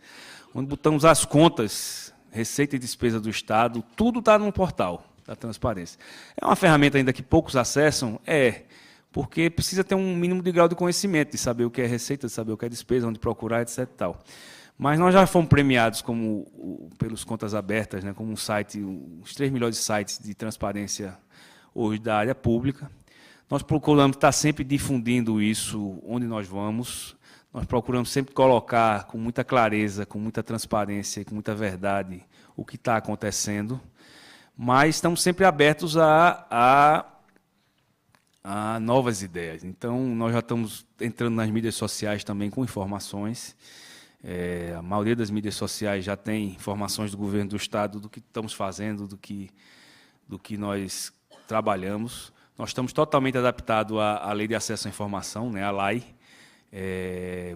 onde botamos as contas, receita e despesa do Estado, tudo está num portal da transparência. É uma ferramenta ainda que poucos acessam? Porque precisa ter um mínimo de grau de conhecimento, de saber o que é receita, de saber o que é despesa, onde procurar, etc. e tal. Mas nós já fomos premiados pelos Contas Abertas, né, como um site, os 3 melhores sites de transparência hoje da área pública. Nós procuramos estar sempre difundindo isso onde nós vamos. Nós procuramos sempre colocar com muita clareza, com muita transparência, com muita verdade o que está acontecendo. Mas estamos sempre abertos a novas ideias. Então, nós já estamos entrando nas mídias sociais também com informações. A maioria das mídias sociais já tem informações do governo do Estado do que estamos fazendo, do que nós trabalhamos. Nós estamos totalmente adaptados à Lei de Acesso à Informação, né, a LAI,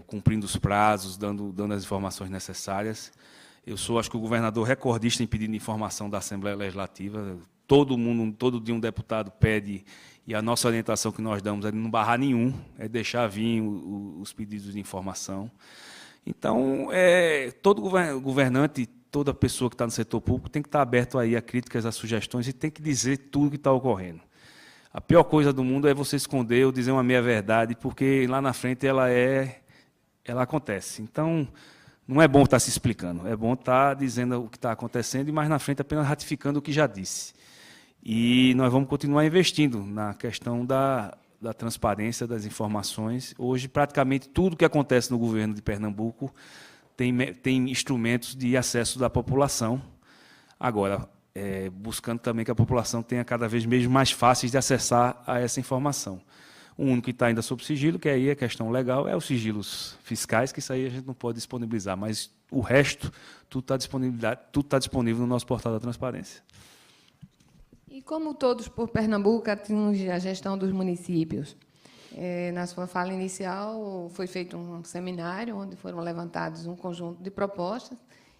cumprindo os prazos, dando as informações necessárias. Eu sou, acho que, o governador recordista em pedindo informação da Assembleia Legislativa. todo mundo, todo dia um deputado pede, e a nossa orientação que nós damos é de não barrar nenhum, é deixar vir os pedidos de informação. Então, todo governante, toda pessoa que está no setor público tem que estar aberto aí a críticas, a sugestões e tem que dizer tudo o que está ocorrendo. A pior coisa do mundo é você esconder ou dizer uma meia-verdade, porque lá na frente ela acontece. Então, não é bom estar se explicando, é bom estar dizendo o que está acontecendo e mais na frente apenas ratificando o que já disse. E nós vamos continuar investindo na questão da transparência das informações. Hoje, praticamente tudo que acontece no governo de Pernambuco tem instrumentos de acesso da população. Agora, buscando também que a população tenha cada vez mais fáceis de acessar a essa informação. O único que está ainda sob sigilo, que aí a questão legal, é os sigilos fiscais, que isso aí a gente não pode disponibilizar, mas o resto, tudo está disponível no nosso portal da transparência. E como Todos por Pernambuco atinge a gestão dos municípios? Na sua fala inicial, foi feito um seminário onde foram levantados um conjunto de propostas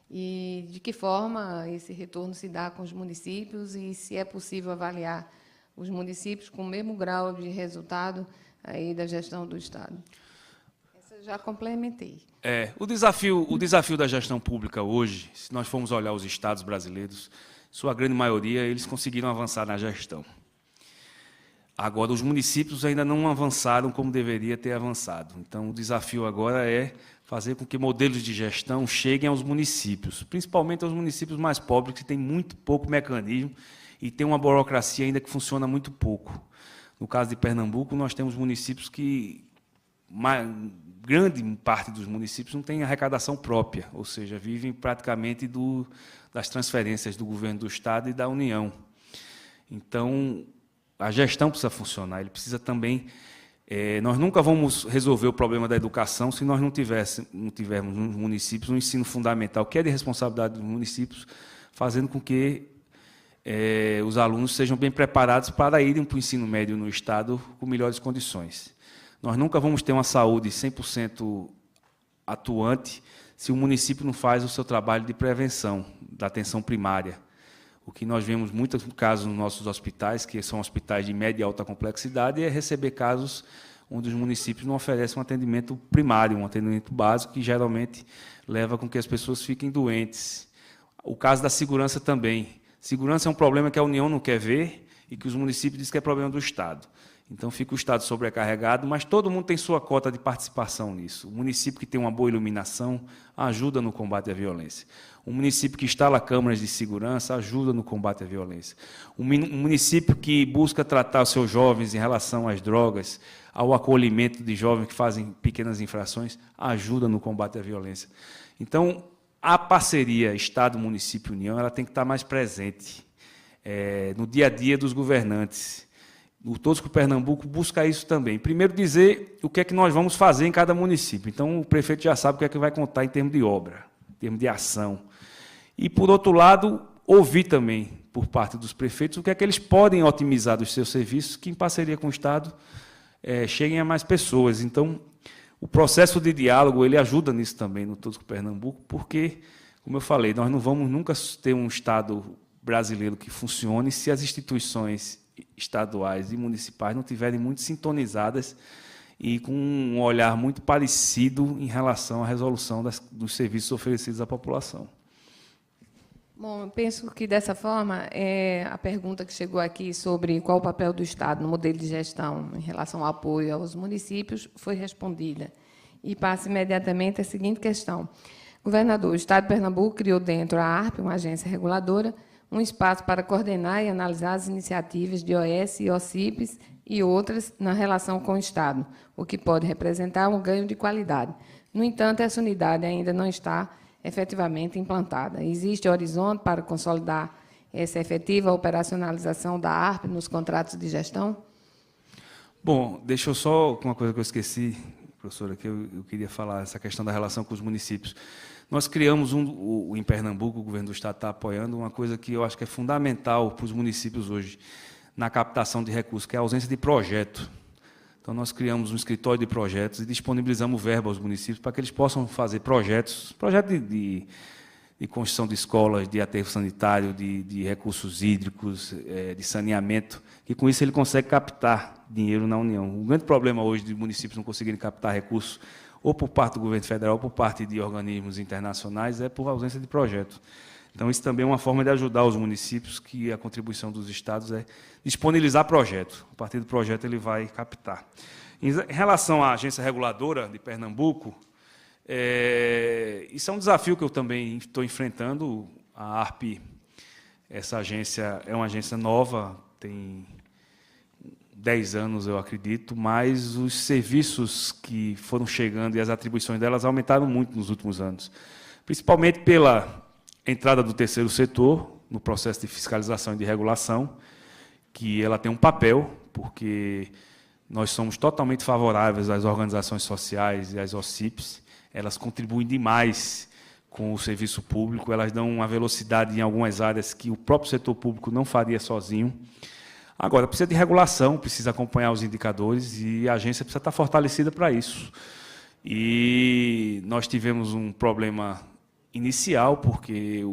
e de que forma esse retorno se dá com os municípios e se é possível avaliar os municípios com o mesmo grau de resultado aí da gestão do Estado. Essa eu já complementei. O desafio da gestão pública hoje, se nós formos olhar os estados brasileiros, sua grande maioria, eles conseguiram avançar na gestão. Agora, os municípios ainda não avançaram como deveria ter avançado. Então, o desafio agora é fazer com que modelos de gestão cheguem aos municípios, principalmente aos municípios mais pobres, que têm muito pouco mecanismo e tem uma burocracia ainda que funciona muito pouco. No caso de Pernambuco, nós temos municípios que, grande parte dos municípios não tem arrecadação própria, ou seja, vivem praticamente das transferências do governo do Estado e da União. Então, a gestão precisa funcionar, ele precisa também... nós nunca vamos resolver o problema da educação se nós não tivermos nos municípios um ensino fundamental, que é de responsabilidade dos municípios, fazendo com que os alunos sejam bem preparados para irem para o ensino médio no Estado com melhores condições. Nós nunca vamos ter uma saúde 100% atuante se o município não faz o seu trabalho de prevenção, da atenção primária. O que nós vemos muitos casos nos nossos hospitais, que são hospitais de média e alta complexidade, é receber casos onde os municípios não oferecem um atendimento primário, um atendimento básico, que geralmente leva com que as pessoas fiquem doentes. O caso da segurança também. Segurança é um problema que a União não quer ver e que os municípios dizem que é problema do Estado. Então, fica o Estado sobrecarregado, mas todo mundo tem sua cota de participação nisso. O município que tem uma boa iluminação ajuda no combate à violência. O município que instala câmaras de segurança ajuda no combate à violência. O município que busca tratar os seus jovens em relação às drogas, ao acolhimento de jovens que fazem pequenas infrações, ajuda no combate à violência. Então, a parceria Estado, Município e União ela tem que estar mais presente no dia a dia dos governantes. O Todos por Pernambuco busca isso também. Primeiro, dizer o que é que nós vamos fazer em cada município. Então, o prefeito já sabe o que é que vai contar em termos de obra, em termos de ação. E, por outro lado, ouvir também, por parte dos prefeitos, o que é que eles podem otimizar dos seus serviços, que, em parceria com o Estado, cheguem a mais pessoas. Então, o processo de diálogo ele ajuda nisso também, no Todos por Pernambuco, porque, como eu falei, nós não vamos nunca ter um Estado brasileiro que funcione se as instituições estaduais e municipais não estiverem muito sintonizadas e com um olhar muito parecido em relação à resolução dos serviços oferecidos à população. Bom, eu penso que, dessa forma, a pergunta que chegou aqui sobre qual o papel do Estado no modelo de gestão em relação ao apoio aos municípios foi respondida. E passa imediatamente a seguinte questão. Governador, o Estado de Pernambuco criou dentro da ARP, uma agência reguladora, um espaço para coordenar e analisar as iniciativas de OS e OCIPs e outras na relação com o Estado, o que pode representar um ganho de qualidade. No entanto, essa unidade ainda não está efetivamente implantada. Existe horizonte para consolidar essa efetiva operacionalização da ARP nos contratos de gestão? Bom, deixa eu só, uma coisa que eu esqueci, professora, que eu queria falar, essa questão da relação com os municípios. Nós criamos, em Pernambuco, o governo do Estado está apoiando uma coisa que eu acho que é fundamental para os municípios hoje, na captação de recursos, que é a ausência de projeto. Então, nós criamos um escritório de projetos e disponibilizamos verba aos municípios para que eles possam fazer projetos de de construção de escolas, de aterro sanitário, de recursos hídricos, de saneamento, que com isso ele consegue captar dinheiro na União. O grande problema hoje de municípios não conseguirem captar recursos, ou por parte do governo federal, ou por parte de organismos internacionais, é por ausência de projeto. Então, isso também é uma forma de ajudar os municípios, que a contribuição dos estados é disponibilizar projeto. A partir do projeto, ele vai captar. Em relação à agência reguladora de Pernambuco, isso é um desafio que eu também estou enfrentando. A ARP, essa agência é uma agência nova, tem 10 anos, eu acredito, mas os serviços que foram chegando e as atribuições delas aumentaram muito nos últimos anos, principalmente pela entrada do terceiro setor no processo de fiscalização e de regulação, que ela tem um papel, porque nós somos totalmente favoráveis às organizações sociais e às OCIPs. Elas contribuem demais com o serviço público, elas dão uma velocidade em algumas áreas que o próprio setor público não faria sozinho. Agora, precisa de regulação, precisa acompanhar os indicadores, e a agência precisa estar fortalecida para isso. E nós tivemos um problema inicial, porque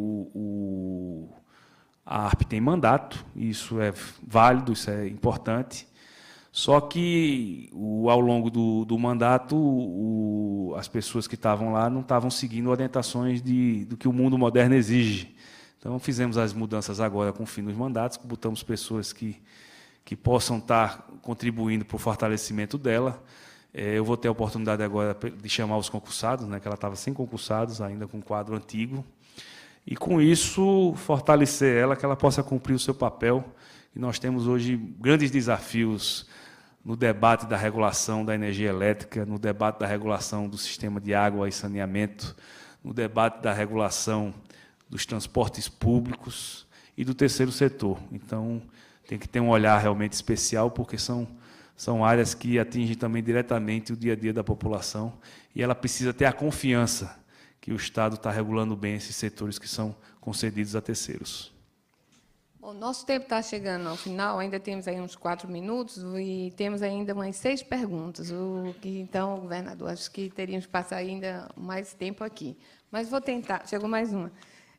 a ARP tem mandato, isso é válido, isso é importante, só que, ao longo do mandato, as pessoas que estavam lá não estavam seguindo orientações do que o mundo moderno exige. Então, fizemos as mudanças agora com o fim dos mandatos, botamos pessoas que possam estar contribuindo para o fortalecimento dela. Eu vou ter a oportunidade agora de chamar os concursados, né, que ela estava sem concursados, ainda com quadro antigo, e, com isso, fortalecer ela, que ela possa cumprir o seu papel. E nós temos hoje grandes desafios no debate da regulação da energia elétrica, no debate da regulação do sistema de água e saneamento, no debate da regulação dos transportes públicos e do terceiro setor. Então, tem que ter um olhar realmente especial, porque são áreas que atingem também diretamente o dia a dia da população, e ela precisa ter a confiança que o Estado está regulando bem esses setores que são concedidos a terceiros. O nosso tempo está chegando ao final, ainda temos aí uns 4 minutos e temos ainda umas 6 perguntas. Então, governador, acho que teríamos que passar ainda mais tempo aqui. Mas vou tentar, chegou mais uma.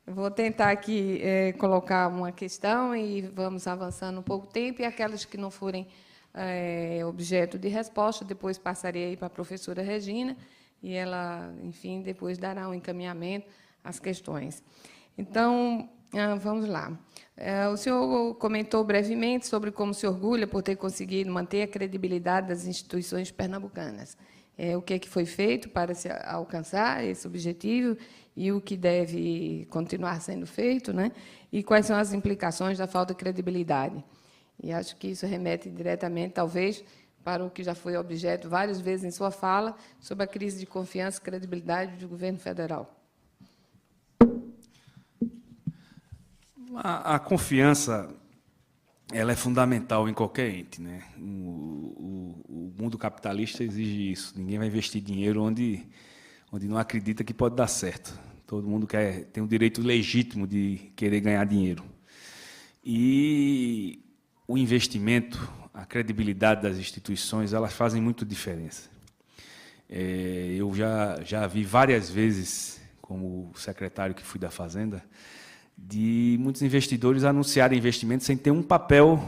Vou tentar aqui colocar uma questão e vamos avançando um pouco o tempo, e aquelas que não forem objeto de resposta, depois passarei aí para a professora Regina, e ela, enfim, depois dará um encaminhamento às questões. Então, vamos lá. O senhor comentou brevemente sobre como se orgulha por ter conseguido manter a credibilidade das instituições pernambucanas. O que foi feito para se alcançar esse objetivo e o que deve continuar sendo feito, né? E quais são as implicações da falta de credibilidade. E acho que isso remete diretamente, talvez, para o que já foi objeto várias vezes em sua fala, sobre a crise de confiança e credibilidade do governo federal. A confiança, ela é fundamental em qualquer ente, né? O mundo capitalista exige isso. Ninguém vai investir dinheiro onde não acredita que pode dar certo. Todo mundo tem o direito legítimo de querer ganhar dinheiro. E o investimento, a credibilidade das instituições, elas fazem muita diferença. Eu já vi várias vezes, como secretário que fui da Fazenda, de muitos investidores anunciarem investimentos sem ter um papel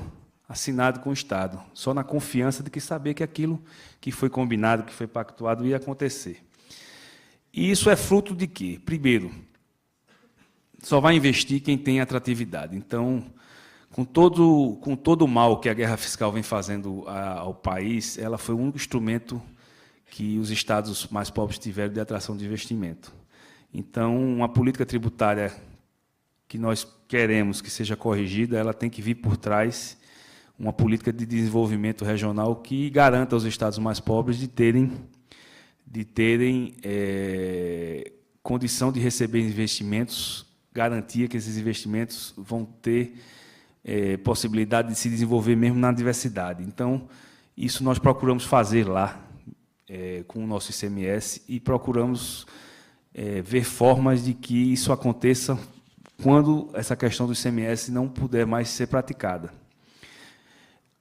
assinado com o Estado, só na confiança de que saber que aquilo que foi combinado, que foi pactuado, ia acontecer. E isso é fruto de quê? Primeiro, só vai investir quem tem atratividade. Então, com todo o mal que a guerra fiscal vem fazendo ao país, ela foi o único instrumento que os estados mais pobres tiveram de atração de investimento. Então, uma política tributária que nós queremos que seja corrigida, ela tem que vir por trás uma política de desenvolvimento regional que garanta aos estados mais pobres de terem condição de receber investimentos, garantia que esses investimentos vão ter possibilidade de se desenvolver mesmo na diversidade. Então, isso nós procuramos fazer lá, com o nosso ICMS, e procuramos ver formas de que isso aconteça quando essa questão do ICMS não puder mais ser praticada.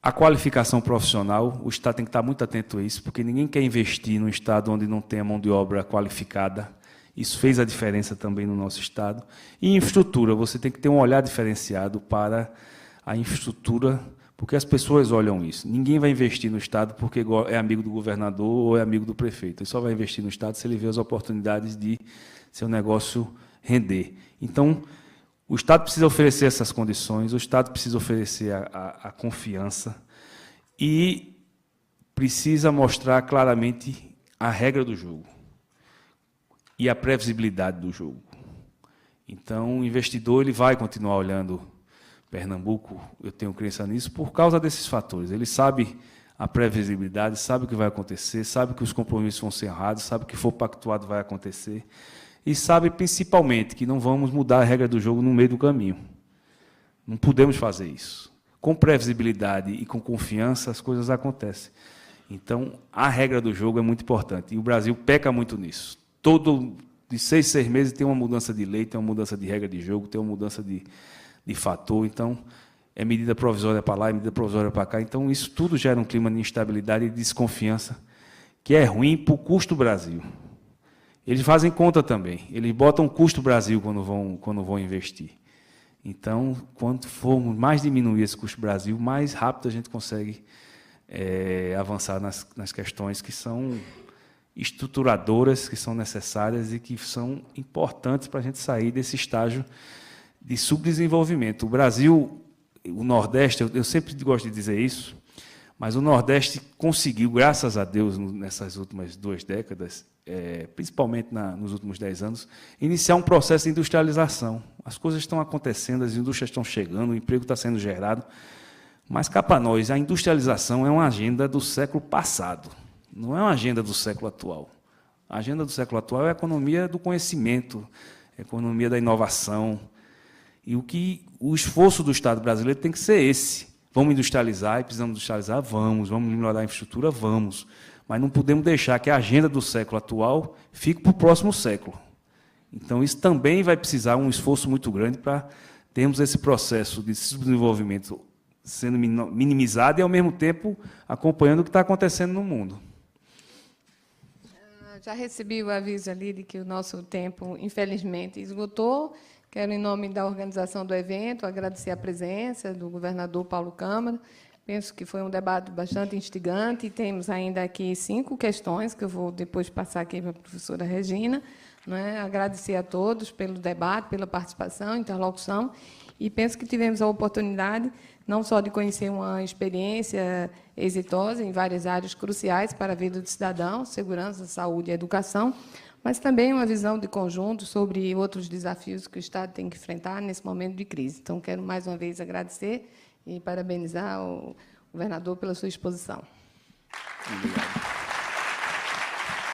A qualificação profissional, o Estado tem que estar muito atento a isso, porque ninguém quer investir num Estado onde não tem a mão de obra qualificada Isso fez a diferença também no nosso Estado. E infraestrutura, você tem que ter um olhar diferenciado para a infraestrutura, porque as pessoas olham isso. Ninguém vai investir no Estado porque é amigo do governador ou é amigo do prefeito. Ele só vai investir no Estado se ele vê as oportunidades de seu negócio render. Então, o Estado precisa oferecer essas condições, o Estado precisa oferecer a confiança e precisa mostrar claramente a regra do jogo e a previsibilidade do jogo. Então, o investidor ele vai continuar olhando Pernambuco, eu tenho crença nisso, por causa desses fatores. Ele sabe a previsibilidade, sabe o que vai acontecer, sabe que os compromissos vão ser honrados, sabe que o que for pactuado vai acontecer, e sabe, principalmente, que não vamos mudar a regra do jogo no meio do caminho. Não podemos fazer isso. Com previsibilidade e com confiança, as coisas acontecem. Então, a regra do jogo é muito importante, e o Brasil peca muito nisso. De 6 meses tem uma mudança de lei, tem uma mudança de regra de jogo, tem uma mudança de fator, então, é medida provisória para lá, é medida provisória para cá, então isso tudo gera um clima de instabilidade e de desconfiança, que é ruim para o custo do Brasil. Eles fazem conta também, eles botam custo Brasil quando vão investir. Então, quanto formos mais diminuir esse custo Brasil, mais rápido a gente consegue avançar nas questões que são estruturadoras, que são necessárias e que são importantes para a gente sair desse estágio de subdesenvolvimento. O Brasil, o Nordeste, eu sempre gosto de dizer isso, mas o Nordeste conseguiu, graças a Deus, nessas últimas 2 décadas, principalmente nos últimos 10 anos, iniciar um processo de industrialização. As coisas estão acontecendo, as indústrias estão chegando, o emprego está sendo gerado, mas cá para nós, a industrialização é uma agenda do século passado, não é uma agenda do século atual. A agenda do século atual é a economia do conhecimento, a economia da inovação. E o esforço do Estado brasileiro tem que ser esse. Vamos industrializar, e precisamos industrializar? Vamos melhorar a infraestrutura? Vamos. Mas não podemos deixar que a agenda do século atual fique para o próximo século. Então, isso também vai precisar um esforço muito grande para termos esse processo de subdesenvolvimento sendo minimizado e, ao mesmo tempo, acompanhando o que está acontecendo no mundo. Já recebi o aviso ali de que o nosso tempo, infelizmente, esgotou. Quero, em nome da organização do evento, agradecer a presença do governador Paulo Câmara. Penso que foi um debate bastante instigante e temos ainda aqui 5 questões que eu vou depois passar aqui para a professora Regina. Agradecer a todos pelo debate, pela participação, interlocução, e penso que tivemos a oportunidade não só de conhecer uma experiência exitosa em várias áreas cruciais para a vida do cidadão, segurança, saúde e educação, mas também uma visão de conjunto sobre outros desafios que o Estado tem que enfrentar nesse momento de crise. Então, quero mais uma vez agradecer e parabenizar o governador pela sua exposição. Obrigado.